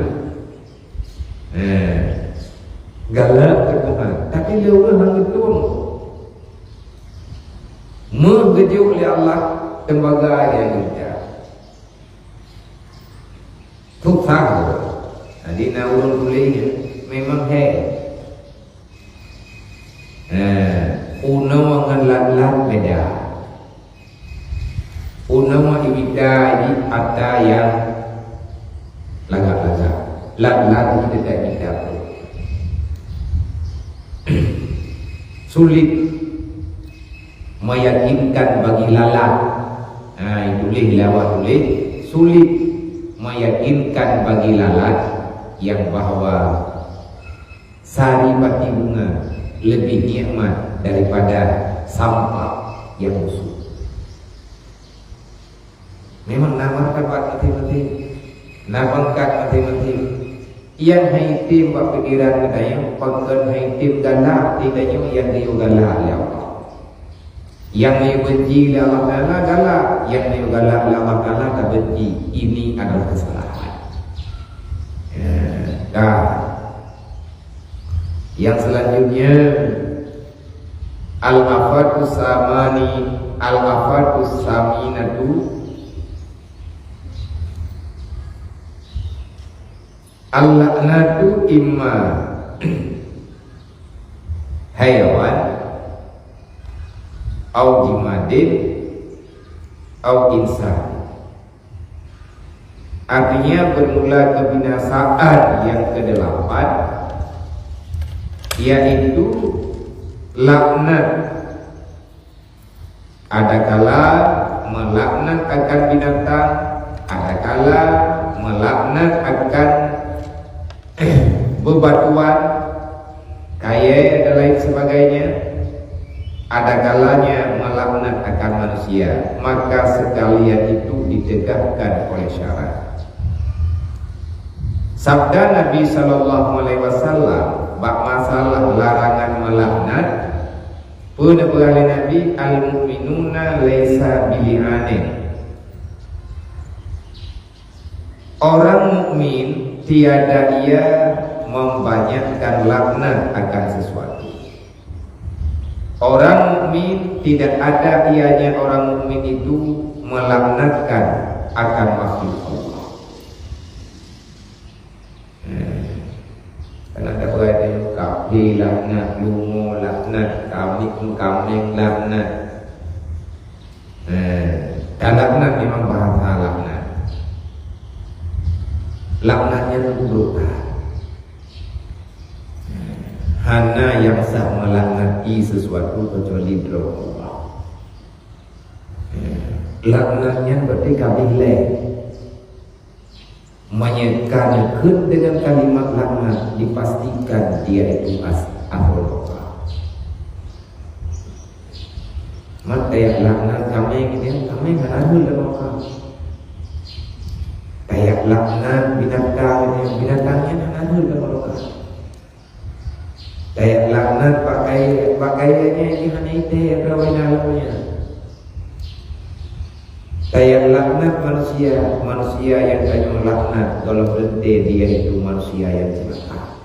galak terbuka tapi lewat hanggetung mengejuk oleh Allah tembaga yang kita tukang jadi naurun tulinya memang unawa ngelat-lat beda unawa ibidai ada yang lagak-lagak lat-lat kita tak kita sulit meyakinkan bagi lalat itu leh lawat tulis sulit meyakinkan bagi lalat yang bahwa sari pati bunga lebih nikmat daripada sampah yang busuk. Memang nama dapat mati-mati, nama kat mati-mati. Yang haitim buat pikiran kita yang pangkan haitim galak tidaknya yang dia galak ya Allah. Yang dia benci Allah Taala galak, yang dia galak Allah Taala tak benci. Ini adalah kesalahan. Dah. Yang selanjutnya al-afatus samani, al-afatus saminatu, al-la'natu imma hayawan au jimadin au insan. Artinya bermula kebinasaan yang ke-8, yaitu laknat. Adakala melaknat akan binatang, adakala melaknat akan bebatuan, kaya dan lain sebagainya. Ada kalanya melaknat akan manusia, maka sekalian itu ditegakkan oleh syarat. Sabda Nabi SAW bab masalah larangan melaknat, pernah berkali Nabi, al-mu'minuna laisa bili'anin. Orang mukmin tiada ia membanyakkan laknat akan sesuatu. Orang mukmin tidak ada ianya orang mukmin itu melaknatkan akan makhluk Allah. Karena ada berada kapi laknat, lungo laknat, kambing laknat. Dan laknat memang bahasa laknat. Laknatnya itu brutal. Hana yang sah melaknati sesuatu kecuali Allah. Laknatnya berarti kabilah menyekankan dengan kalimat laknat, dipastikan dia itu ahlul Allah. Maka yang laknat kami menahul dalam Allah. Kayak laknat binatangnya menahul dalam Allah. Kayak laknat pakaiannya ini hanya itu yang berwarna-warninya. Kayak laknat manusia yang hanya laknat kalau berhenti dia itu manusia yang celaka.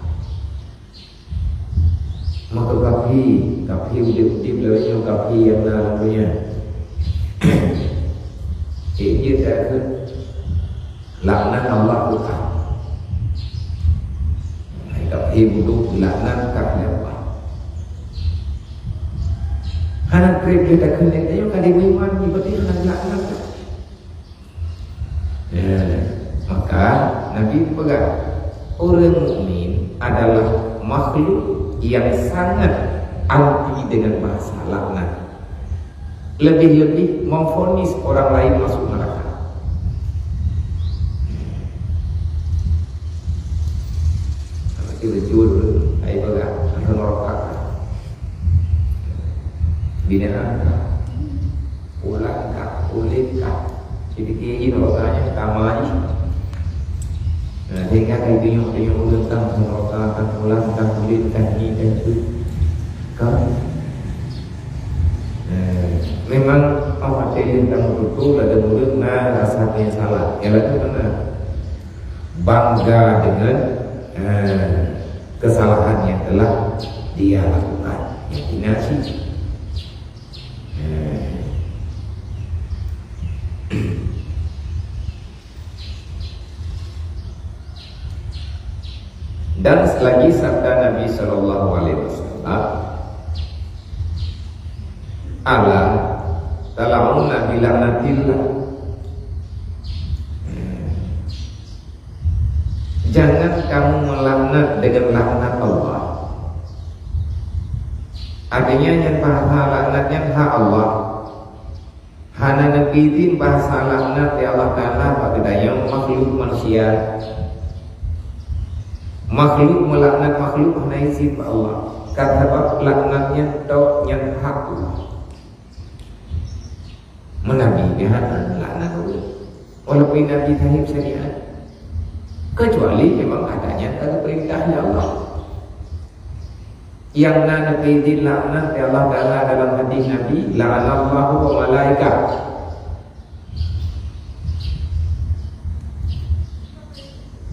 Maka kafi udip lewatnya kafi yang namanya. Dia tak laknat Allah bukan. Kafi buduk laknat kafi apa? Anak kerja tak kena dia kan diiman berarti anak laknat. Maka Nabi pegang orang mukmin adalah makhluk yang sangat anti dengan bahasa laknat. Lebih-lebih memvonis orang lain masuk neraka. Itu jujur, ayo pegang atau neraka. Binaan, ulang kah, ulit kah. Jadi ini rasanya kamari. Sehingga kayak tuyung tentang merokakan ulang tentang kulit dan ini dan itu. Memang awak cakap tentang betul ada mulut rasanya salah. Yang itu benar. Bangga dengan kesalahan yang telah dia lakukan, yang dinasi. Dan selagi sabda Nabi SAW, Allah tala'una bila'natillah, jangan kamu melaknat dengan laknat Allah. Artinya yang pahala laknatnya hak Allah. hana nabitin bahasa laknat ya Allah Ta'ala pada yang makhluk manusia, makhluk melaknat makhluk hana izin Allah kata laknatnya tok yang hak menabi dia laknat walaupun Nabi tahib syariat kecuali memang adanya kata perintahnya Allah yang Nabi dilaknat ya Allah Ta'ala dalam hadis Nabi la'anallahu wa malaikat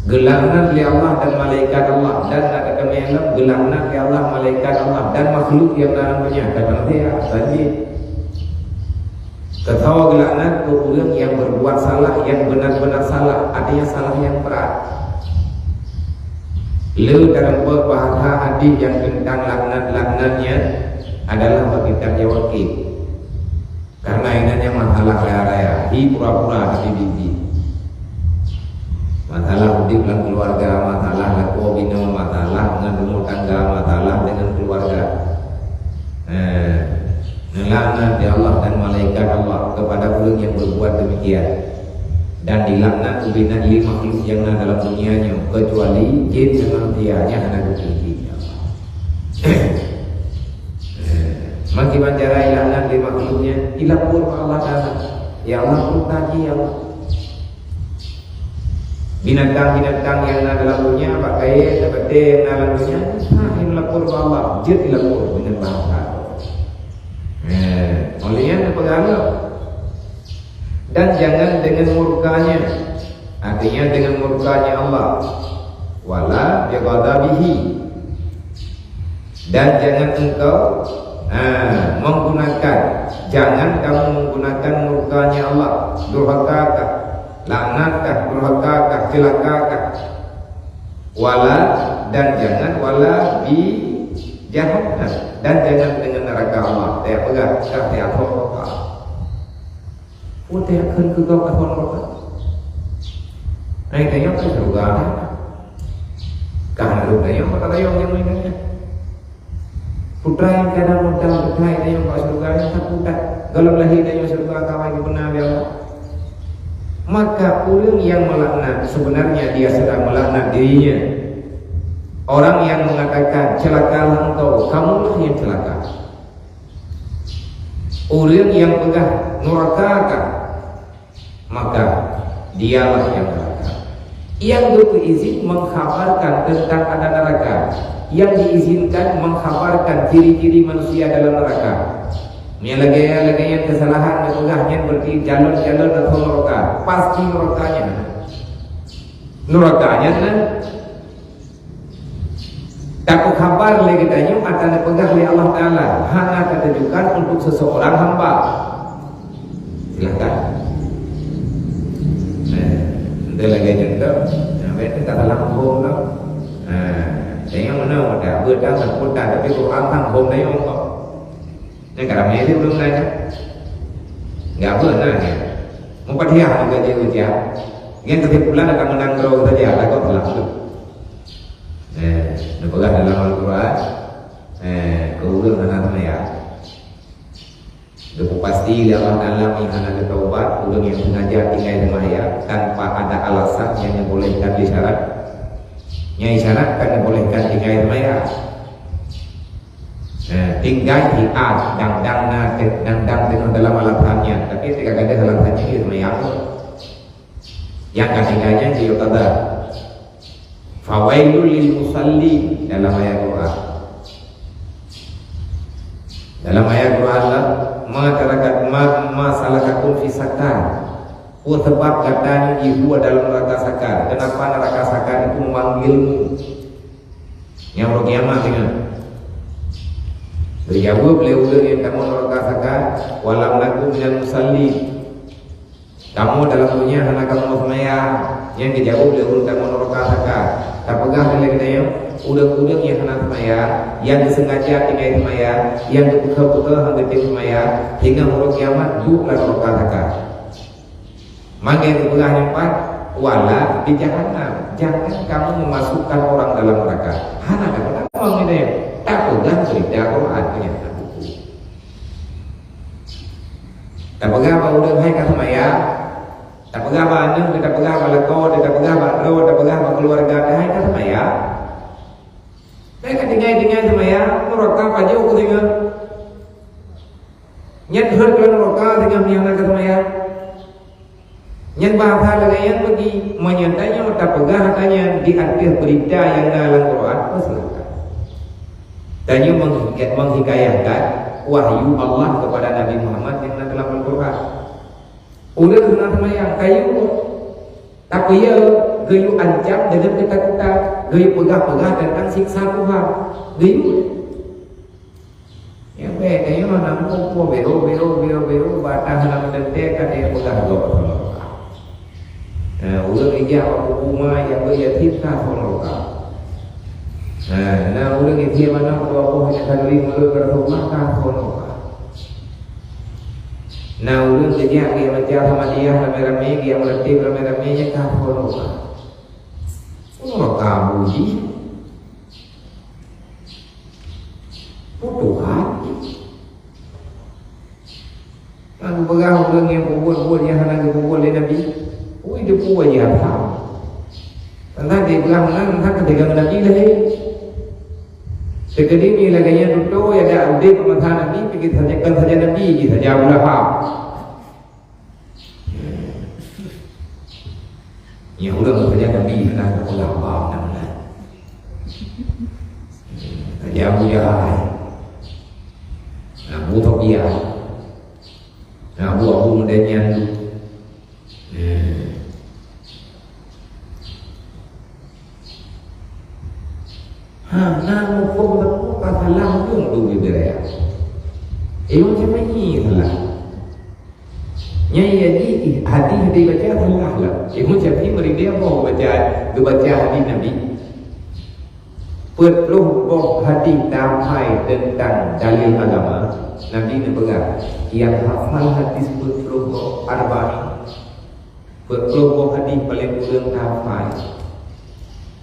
gelaknat li Allah dan malaikat Allah dan ada kemelam gelaknat li Allah malaikat Allah dan makhluk yang dalamnya kata dia tadi ketawa gelaknat ke orang yang berbuat salah yang benar-benar salah artinya salah yang berat. Lalu dalam bahasa hadis yang tentang laknat-laknatnya adalah bagi kita wakil karena ingatnya masalah raya-raya di pura-pura hati bibi masalah hidup dan keluarga, masalah laku bina, masalah dengan rumah tangga, masalah dengan keluarga. Laknat ya Allah dan malaikat Allah kepada orang yang berbuat demikian dan dilaknat bina makhluk yang ada dalam dunianya kecuali jin dan manusianya hanya demikian. Makin cara laknat di makhluknya dilapor Allah Ta'ala ya Allah berkaji ya Allah binatang-binatang yang ada dalam dunia pakai seperti yang dalam dunia yang lapor Allah dia dilapor dengan bahasa olehnya pengaruh dan jangan dengan murkanya artinya dengan murkanya Allah wala bighadabihi dan jangan engkau menggunakan jangan kamu menggunakan murkanya Allah durhakakah laknatkah durhakakah celakakah wala dan jangan wala bi jahannam dan jangan dengan neraka Allah dia pegang dia neraka dia akan ke neraka này yang ke surga karena surga yang kata yang mainnya putra yang kadang modal putra yang ke surga yang tak putra kalau lahir dari surga kawan yang benar ya Allah maka orang yang melaknat sebenarnya dia sedang melaknat dirinya. Orang yang mengatakan celakalah engkau, kamulah yang celaka. Orang yang pegang neraka, maka dialah yang celaka. Yang berizin mengkhabarkan tentang ada neraka, yang diizinkan mengkhabarkan ciri-ciri manusia dalam neraka. Lagi yang kesalahan yang berarti jalur-jalur atau neraka, pasti nerakanya kan. Tak kabar lagi tanya akan dipegang oleh Allah Ta'ala hanya ketujukan untuk seseorang hamba silahkan nanti lagi contoh itu kata langsung yang mana ada berdah dan berdah tapi Quran langsung dari Allah ini karena itu belum nanya nggak pernah ya mempatiah juga dia ujian yang setiap bulan akan menang terus saja lagu langsung dipegang dalam Al-Quran keurang anak ya itu pasti Allah dalam yang taubat urang yang sengaja tinggal di maya tanpa ada alasan yang dibolehkan di syarat yang disyaratkan dibolehkan tinggal di maya tinggal di dang dengan dalam alasannya tapi tidak ada alasannya di maya yang tinggalnya di kata fawailul lil musalli dalam ayat Quran. Dalam ayat Quran lah mengatakan masalahakun fi sakar. Sebab katanya ibu dalam neraka sakar. Kenapa neraka sakar itu memanggilmu? Yang roh kiamat dengan berjawab beliau yang kamu neraka sakar walam nakum minal musalli. Kamu dalam dunia hanya kamu sembahyang yang dijawab beliau kamu neraka sakar. Tak pegang oleh kita udang-udang yang hendak semaya, yang disengaja tinggal semaya, yang dibuka-buka hendak semaya, hingga huruf kiamat bukan neraka. Maka yang dipegang yang empat, wala di jahannam. Jangan kamu memasukkan orang dalam neraka. Hana dapat apa ini? Tak pegang cerita Quran punya buku. tak pegah udah hai kata maya, tak pegah anu, tak pegah lako, tak pegah ro, tak pegah keluarga hai kata maya. Mereka tinggal maya, merokok aja aku tinggal. Nyat hur kalau merokok tinggal miang kata maya. Nyat bahasa lagi yang bagi menyantainya tak pegah katanya di akhir berita yang dalam Quran masalah. Dan ia menghikayatkan wahyu Allah kepada Nabi Muhammad yang dalam Al-Quran. Udah dengan semayang kayu, tapi ia gayu ancam dengan ketakutan, gayu pegah-pegah tentang siksa Tuhan. Gayu. Yang bedanya mana mukul bero batang dalam detik kan dia pegah loh. Udah ija rumah yang beryatimkan orang. Nah, udah gitu mana kalau hanya kali mulut berhubung kan kono. Nah, udah sejak dia macam sama dia ramai-ramai dia meletih ramai-ramainya kan kono. Oh, kamu ji, putus hati. Aku pegang orang yang kubur yang hendak kubur oleh Nabi. Itu pun aja apa? Tentang dia pegang mana, tentang ketika Nabi lagi. Sekali ni laganya duduk ya ada udah pematah Nabi pergi sajakan saja Nabi saja ulama. Ya udah saja Nabi nak ulama namanya. Saja Abu Jahal, Abu Tobiyah, Abu Mudanyan tu. Nama pun kata langsung tu dia. Macam ni lah. Nyai hadis dibaca salah lah. Macam ni mereka mau baca hadis Nabi. Perlu boh hadis damai tentang dalil agama. Nabi ni pegang. Yang hafal hadis perlu boh arba'in. Perlu boh hadis paling kurang hafal.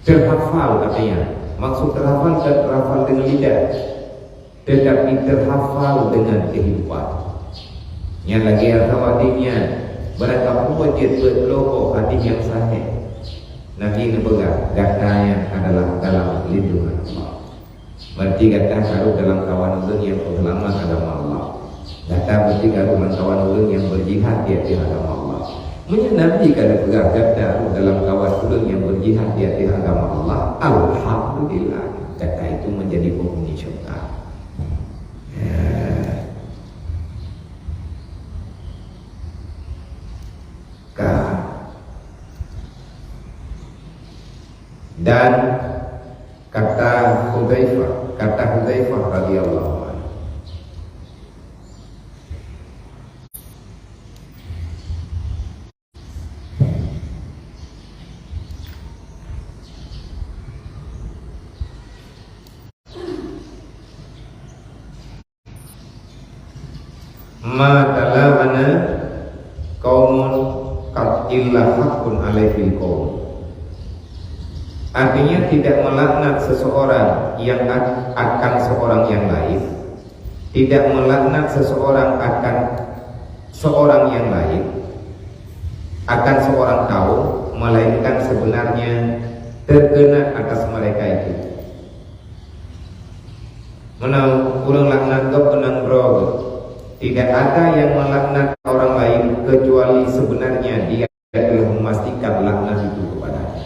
Terhafal katanya. Maksud terhafal dan terhafal dengan lidah, tetapi terhafal dengan kehidupan. Yang lagi hadisnya berapa wajib berlogo hadis yang sahih. Nabi ini pegang datanya adalah dalam lindungan Allah. Berarti kata kalau dalam kawan ulun yang berselamat agama Allah. Data berarti kalau dalam kawan ulun yang berjihad di atas agama Allah. Nabi kalau pegang data dalam kawan ulun yang berjihad di atas agama Allah. Alhamdulillah, data itu menjadi penghuni syurga. Dan kata Hudzaifah radhiyallahu anhu, ma talabana qaumun qad illa haqqun alaihil qaum. Artinya tidak melaknat seseorang yang akan seorang yang lain, tidak melaknat seseorang akan seorang yang lain, akan seorang kaum, melainkan sebenarnya terkena atas mereka itu. Menau kurang laknat kau penang bro. Tidak ada yang melaknat orang lain kecuali sebenarnya dia telah memastikan laknat itu kepadanya.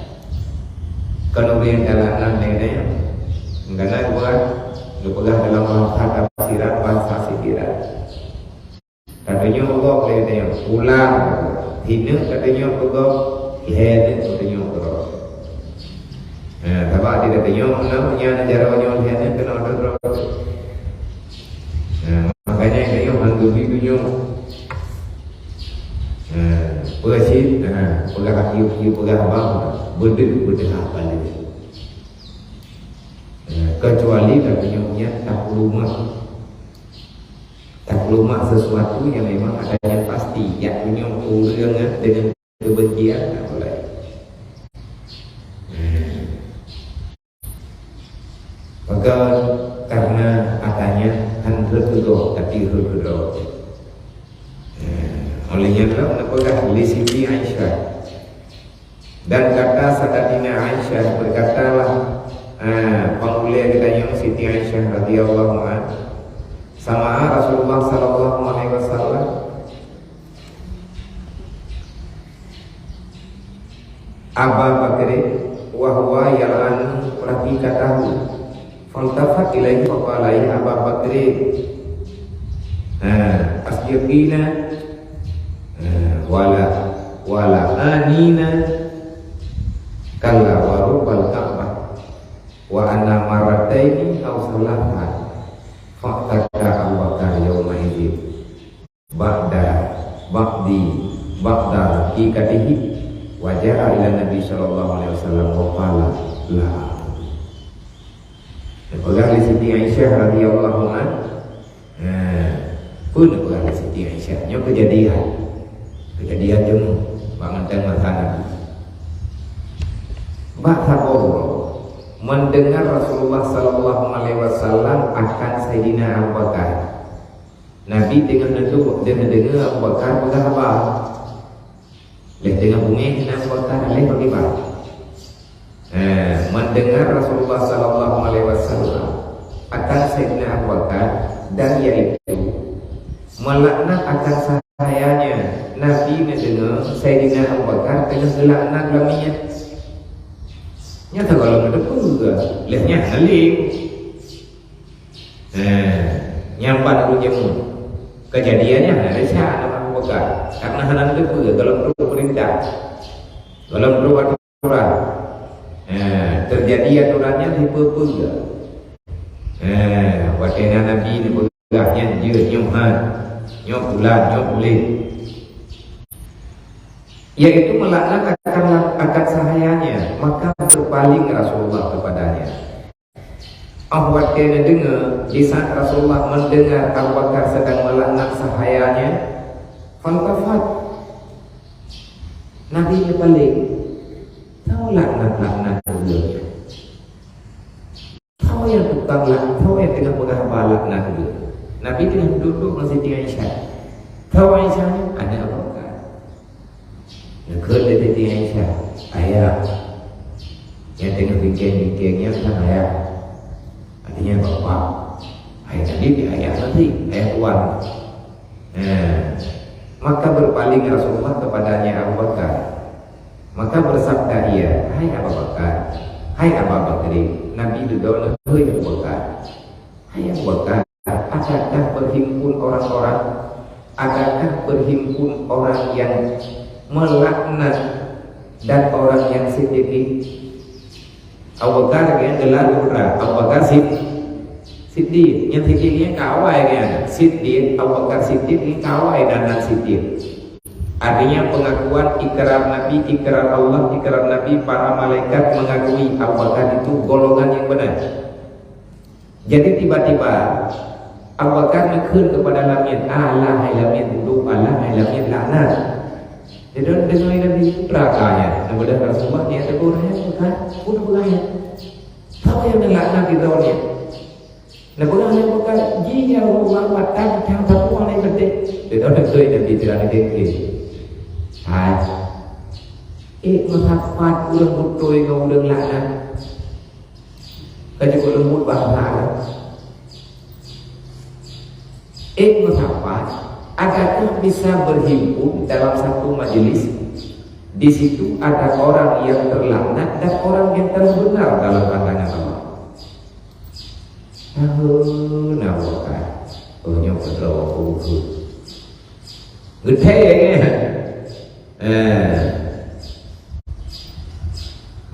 Kemudian laknat lainnya enggak buat lupalah dalam bahasa tafsiran bahasa sidiran. Katanya Allah katanya ulang hina katanya Allah hina katanya Allah. Sebab dia katanya namanya negaranya hina kena ada terus. Makanya katanya handubi dunia. Persit, pegang kaki, pegang bang, berdek apa lagi? Kecuali katanya tak lumak sesuatu yang memang adanya pasti, yakni orang dengan kebencian tak boleh. Maka karena adanya kan berdoa tapi berdoa. Olehnya Allah menepakah li Siti Aisyah. Dan kata Sayyidatina Aisyah, berkatalah pemulia kita yang Siti Aisyah radhiyallahu anha, sama Rasulullah sallallahu alaihi wasallam, Abu Bakr wa huwa yal'an rafiqatahu faltafat ilaihi wa qala ya Abu Bakr asdiqina wala anina kalla wa rubbal ka'bah wa anna marataini aw salatan fa'taka Abu Bakar yawma idzin ba'da hakikatihi wa ja'a ila Nabi sallallahu alaihi wasallam wa qala la. Pegang di Siti Aisyah radhiyallahu anha. Pun pegang di Siti Aisyah nya kejadian jeung bangeteng matana. Mendengar Rasulullah sallallahu alaihi wasallam akan Sayyidina Abu Bakar. Nabi dengan dengar Abu Bakar pegang apa? Dengan bumi Abu Bakar bagaimana? Mendengar Rasulullah sallallahu alaihi wasallam akan Sayyidina Abu Bakar, dan yaitu melaknat akan sahayanya. Nabi mendengar Sayyidina Abu Bakar dengan gelaknat laminya. Nyata kalau ada pun juga lihatnya halim. Nyampan dulu jemu. Kejadiannya ada siapa Abu Bakar? Karena halan itu juga kalau perlu perintah, kalau perlu aturan. Terjadi aturannya tipe juga. Wakilnya Nabi ini begahnya nyuhan, nyubulan, nyubulit, yaitu melaknat akan sahayanya. Maka berpaling Rasulullah kepadanya. Abu Bakar mendengar, di saat Rasulullah mendengar Abu Bakar sedang melaknat sahayanya, fantafat, Nabi balik. Tahu laknat dulu. Tahu yang tukang laknat, tahu yang tengah pegang laknat dulu. Nabi tengah duduk masih Siti Aisyah. Tahu Aisyah ada Abu Bakar. Dekat dari Siti Aisyah, ayah yang tengah bikin-bikinnya kan ayah. Artinya bapak. Ayah tadi ayah nanti, ayah tuan. Maka berpaling Rasulullah kepadanya Abu Bakar. Maka bersabda ia, hai Abu Bakar, hai Abu Bakar. Nabi duduk, hai Abu Bakar, hai Abu Bakar, adakah berhimpun orang-orang, adakah berhimpun orang yang melaknat dan orang yang siddiq? Abu Bakar yang gelar Abu Bakar siddiq, yang siddiqnya kawai kan, siddiq, Abu Bakar siddiq ini kawai dan siddiq. Artinya pengakuan ikrar Nabi, ikrar Allah, ikrar Nabi, para malaikat mengakui Abu Bakar itu golongan yang benar. Jadi tiba-tiba Abu Bakar mekhun kepada langit, Allah hai langit duduk, Allah hai langit laknat. Jadi dengan Nabi perakanya, kemudian Rasulullah dia tegur, bukan, udah beraya. Tahu yang laknat di daunnya. Nah bukan bukan jika Allah watkan yang satu oleh gede. Dia tahu betul Nabi tidak gede. Hai, menghafat ulang betul yang ulang laknat. Kan juga lembut bahasa. Menghafat, adakah bisa berhimpun dalam satu majelis? Di situ ada orang yang terlaknat dan orang yang terbenar dalam pandangan Allah. Nawakan, nyok terlalu kuat. Gede ya.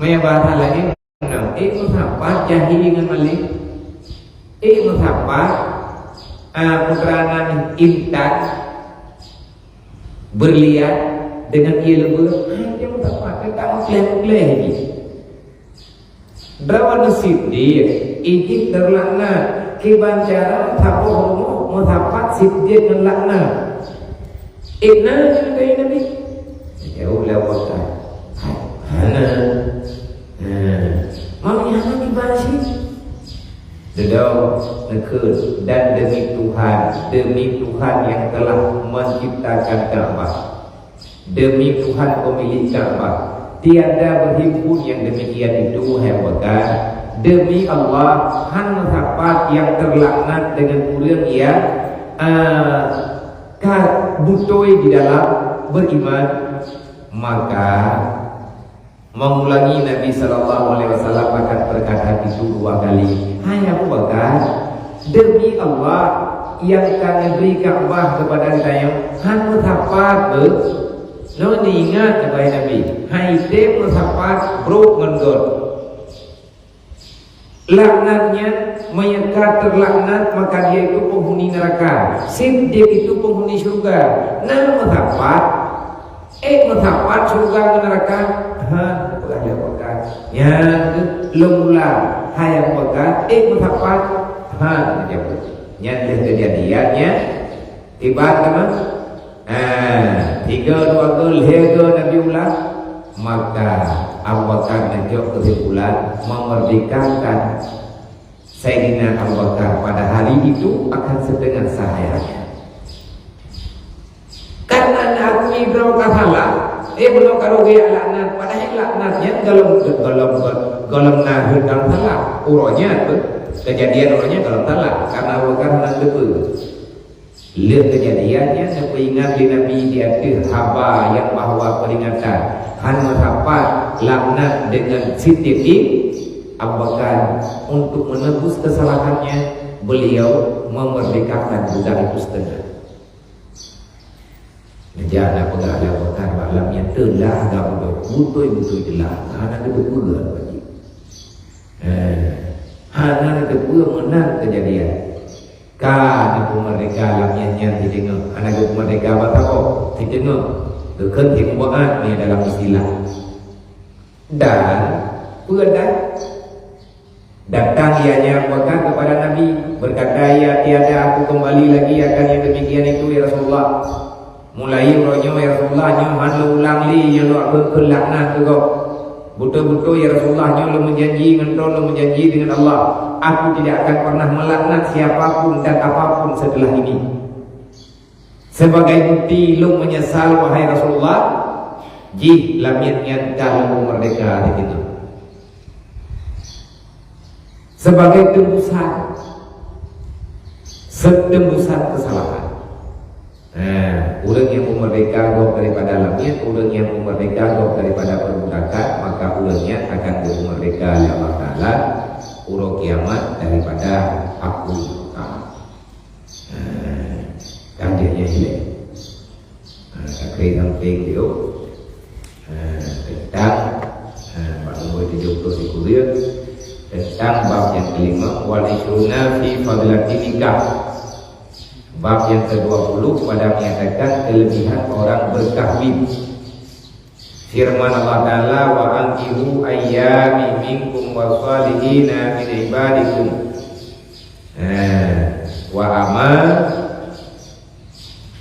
Maya bahasa lain, menghafat jahil dengan malik. Menghafat keterangan intan berlian dengan ia lebur. Dia menghafat tentang kleh-kleh ini. Dawan siddiq ini terlaknat. Kebancara tahu homo menghafat siddiq dan laknat. Inna lillahi nabi. Jauh lewat Hana Mami Hana dibahas Dedau nekut dan demi Tuhan yang telah menciptakan Ka'bah, demi Tuhan pemilik Ka'bah, tiada berhimpun yang demikian itu hebat. Demi Allah, han mendapat yang terlaknat dengan urang yang butoi di dalam beriman. Maka mengulangi Nabi Sallallahu Alaihi Wasallam akan berkata itu 2 kali. Hai Abu Bakar, demi Allah yang kami beri Ka'bah kepada kita, han mendapat no diingat kepada Nabi. Hai dia mendapat bro ngendor. Laknatnya menyekat terlaknat, maka dia itu penghuni neraka. Dia itu penghuni surga. Nah mendapat surga ke neraka. Boleh apakah? Yang lemula hayang apakah? Mendapat yang kejadiannya tiba teman. 3 2 gol hega Nabiullah, maka Abu Bakar najok kesimpulan memerdekakan Sayyidina Abu Bakar pada hari itu akan setengah sahayanya. Karena aku ibrau kasalah, belum karugia laknat, padahal laknatnya golong nahud dalam salah. Uronya kejadian uronya dalam salah karena Abu Bakar hendak tepu. Lihat kejadiannya, saya ingat di Nabi dia haba yang bahwa peringatan han mendapat laknat dengan Siddiq Abu Bakar. Untuk menebus kesalahannya, beliau memerdekakan budak itu setengah. Menjana pegawai Abu Bakar malamnya telah agak betul jelas. Anak itu pula bagi. Anak itu pula menang kejadian. Kan aku merdeka lamnya di tengah. Anak aku merdeka batako di tengah. Kekan hikmah ni dalam istilah. Dan pulang datang ianya Bakar kepada Nabi berkata, ya tiada aku kembali lagi akan yang demikian itu ya Rasulullah. Mulai uronyo ya Rasulullah nyo han ulang li yang aku kelaknat tu kau. Betul-betul ya Rasulullah nyo lu menjanji dengan Allah, aku tidak akan pernah melaknat siapapun dan apapun setelah ini. Sebagai bukti lu menyesal wahai Rasulullah, lamian kalau merdeka di situ. Sebagai tembusan kesalahan. Orang yang merdeka daripada lamian, orang yang merdeka daripada perbudakan, maka orangnya akan merdeka oleh Allah Ta'ala urang kiamat daripada aku. Kajiannya hilang. Akhirnya video tentang baru dijumpa di kuliah tentang bab yang kelima wal ishruna fi fadlati nikah. Bab yang ke-20 pada menyatakan kelebihan orang berkahwin. Firman Allah Ta'ala, wa ankihu ayyami minkum wa salihina min ibadikum wa amal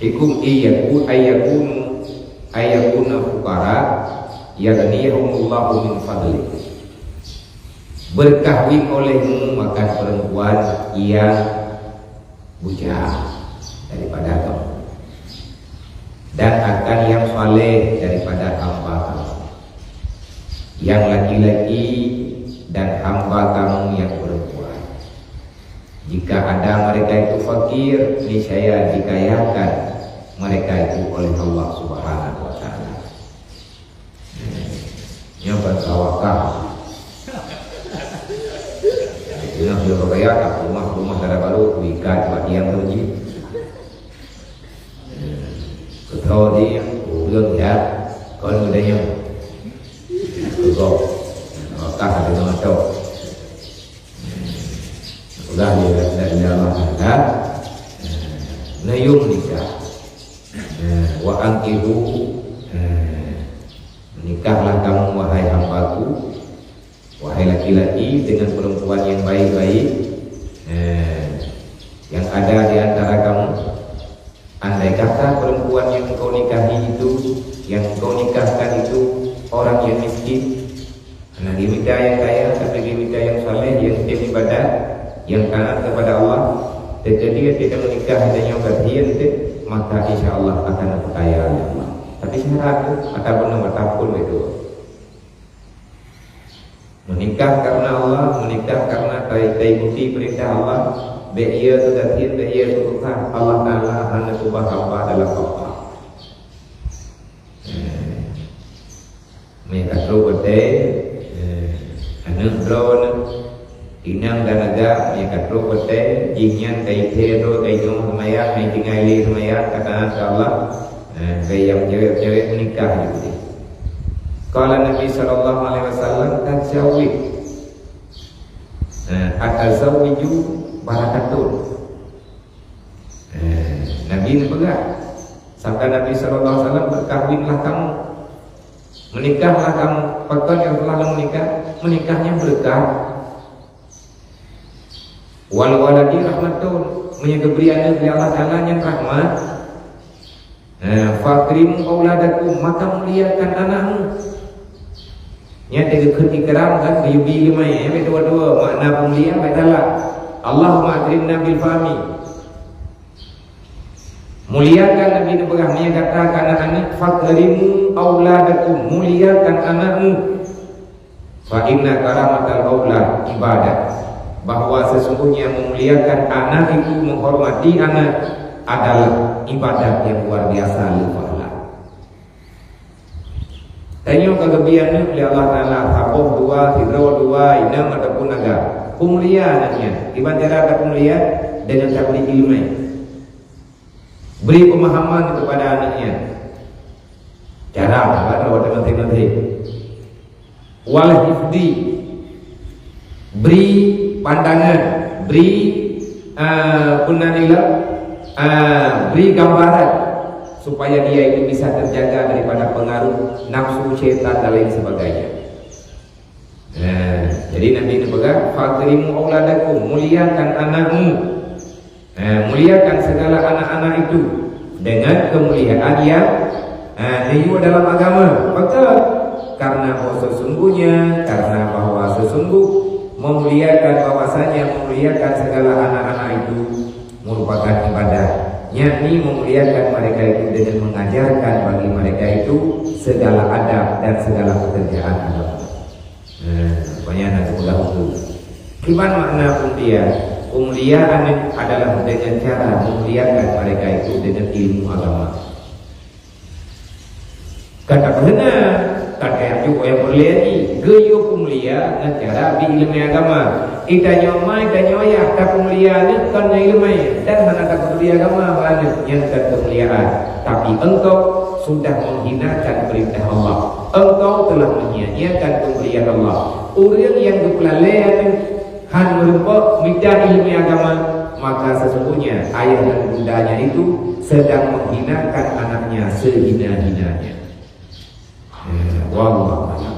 ikum ayyakuna fuqara yaghniyahumullahu min fadli. Berkahwin olehmu maka perempuan yang bujang daripada kamu, dan akan yang saleh daripada hamba kamu, yang laki-laki dan hamba kamu yang perempuan. Jika ada mereka itu fakir, niscaya dikayakan mereka itu oleh Allah Subhanahu wa Ta'ala. Yang bertawakal. Yang berkayakan rumah cara baru wikat buat yang terjadi. Kau dia ulang ya, kau mudanya kau kah ada nama tu. Udah dia dari dalam hati, nayung nikah, wa ankihu, menikahlah kamu wahai hambaku, wahai laki-laki dengan perempuan yang baik-baik, yang ada di antara kamu. Andai kata perempuan yang kau nikahi itu, yang kau nikahkan itu orang yang miskin, anak diminta yang kaya, tapi diminta yang saleh, yang ibadah, yang taat kepada Allah, tetapi tidak menikah dengan berhian itu, maka insya Allah akan percaya Allah. Tapi syarat itu ataupun nomor tahun itu. Menikah karena Allah, menikah karena ikuti perintah Allah. Beia tu berhian, beia tu Tuhan Allah Taala hanya ubah hamba dalam Allah. Mereka terus berteh, anak drone. Inang dan agak mereka terus berteh, jinyan kai tero kai nyong semaya, kai tinggai li semaya kata Allah, kai yang cewek menikah gitu. Kalau Nabi Sallallahu Alaihi Wasallam kan jawab, atazawiju barakatun. Nabi ini pegang, sampai Nabi Sallallahu Alaihi Wasallam berkahwinlah kamu, menikahlah kamu. Faktor yang telah menikah, menikahnya berkah. Wal waladi rahmatun, menyeberi anak dari Allah Taala yang rahmat. Fakrimu auladakum, maka muliakan anakmu. Nya tega ketikaram kan bibi limai, dua-dua makna mulia adalah Allahumma akrimna bil fahmi. Muliakan Nabi itu berahnya katakan anak fakrimu auladakum, muliakan anakmu. Fa inna karamatal aulad ibadah. Bahwa sesungguhnya memuliakan anak itu, menghormati anak adalah ibadat yang luar biasa limpahan. Tanya kegebiannya oleh Allah Taala, tapoh dua, hidro dua, inam ataupun naga. Pemulia anaknya, gimana cara ada pemulia? Dengan tabli ilmu. Beri pemahaman kepada anaknya. Cara apa? Ada nanti. Wal hifdi, beri pandangan, beri beri gambaran supaya dia itu bisa terjaga daripada pengaruh nafsu, syaitan dan lain sebagainya. Jadi Nabi ini pegang, fakrimu auladakum, muliakan anakmu, muliakan segala anak-anak itu dengan kemuliaan yang diu dalam agama. Betul, karena bahwa sesungguh memuliakan, bahwasanya memuliakan segala anak-anak itu merupakan ibadah, yakni memuliakan mereka itu dengan mengajarkan bagi mereka itu segala adab dan segala pekerjaan agama. Banyak nak sebelah itu. Gimana makna pemuliaan? Pemuliaan adalah dengan cara memuliakan mereka itu dengan ilmu agama. Kata benar, kata yang juga yang berliani, geyo pemulia dengan cara ilmu agama. Ita nyomai, ita nyoya, tak pemuliaan kan ilmu dan mana tak pemulia agama banyak yang kemuliaan. Tapi engkau sudah menghinakan perintah Allah. Engkau telah menyia-nyiakan kemuliaan Allah. Orang yang berpelalian han merupakan minta ilmu agama, maka sesungguhnya ayah dan bundanya itu sedang menghinakan anaknya sehina-hinanya. Wallahu a'lam.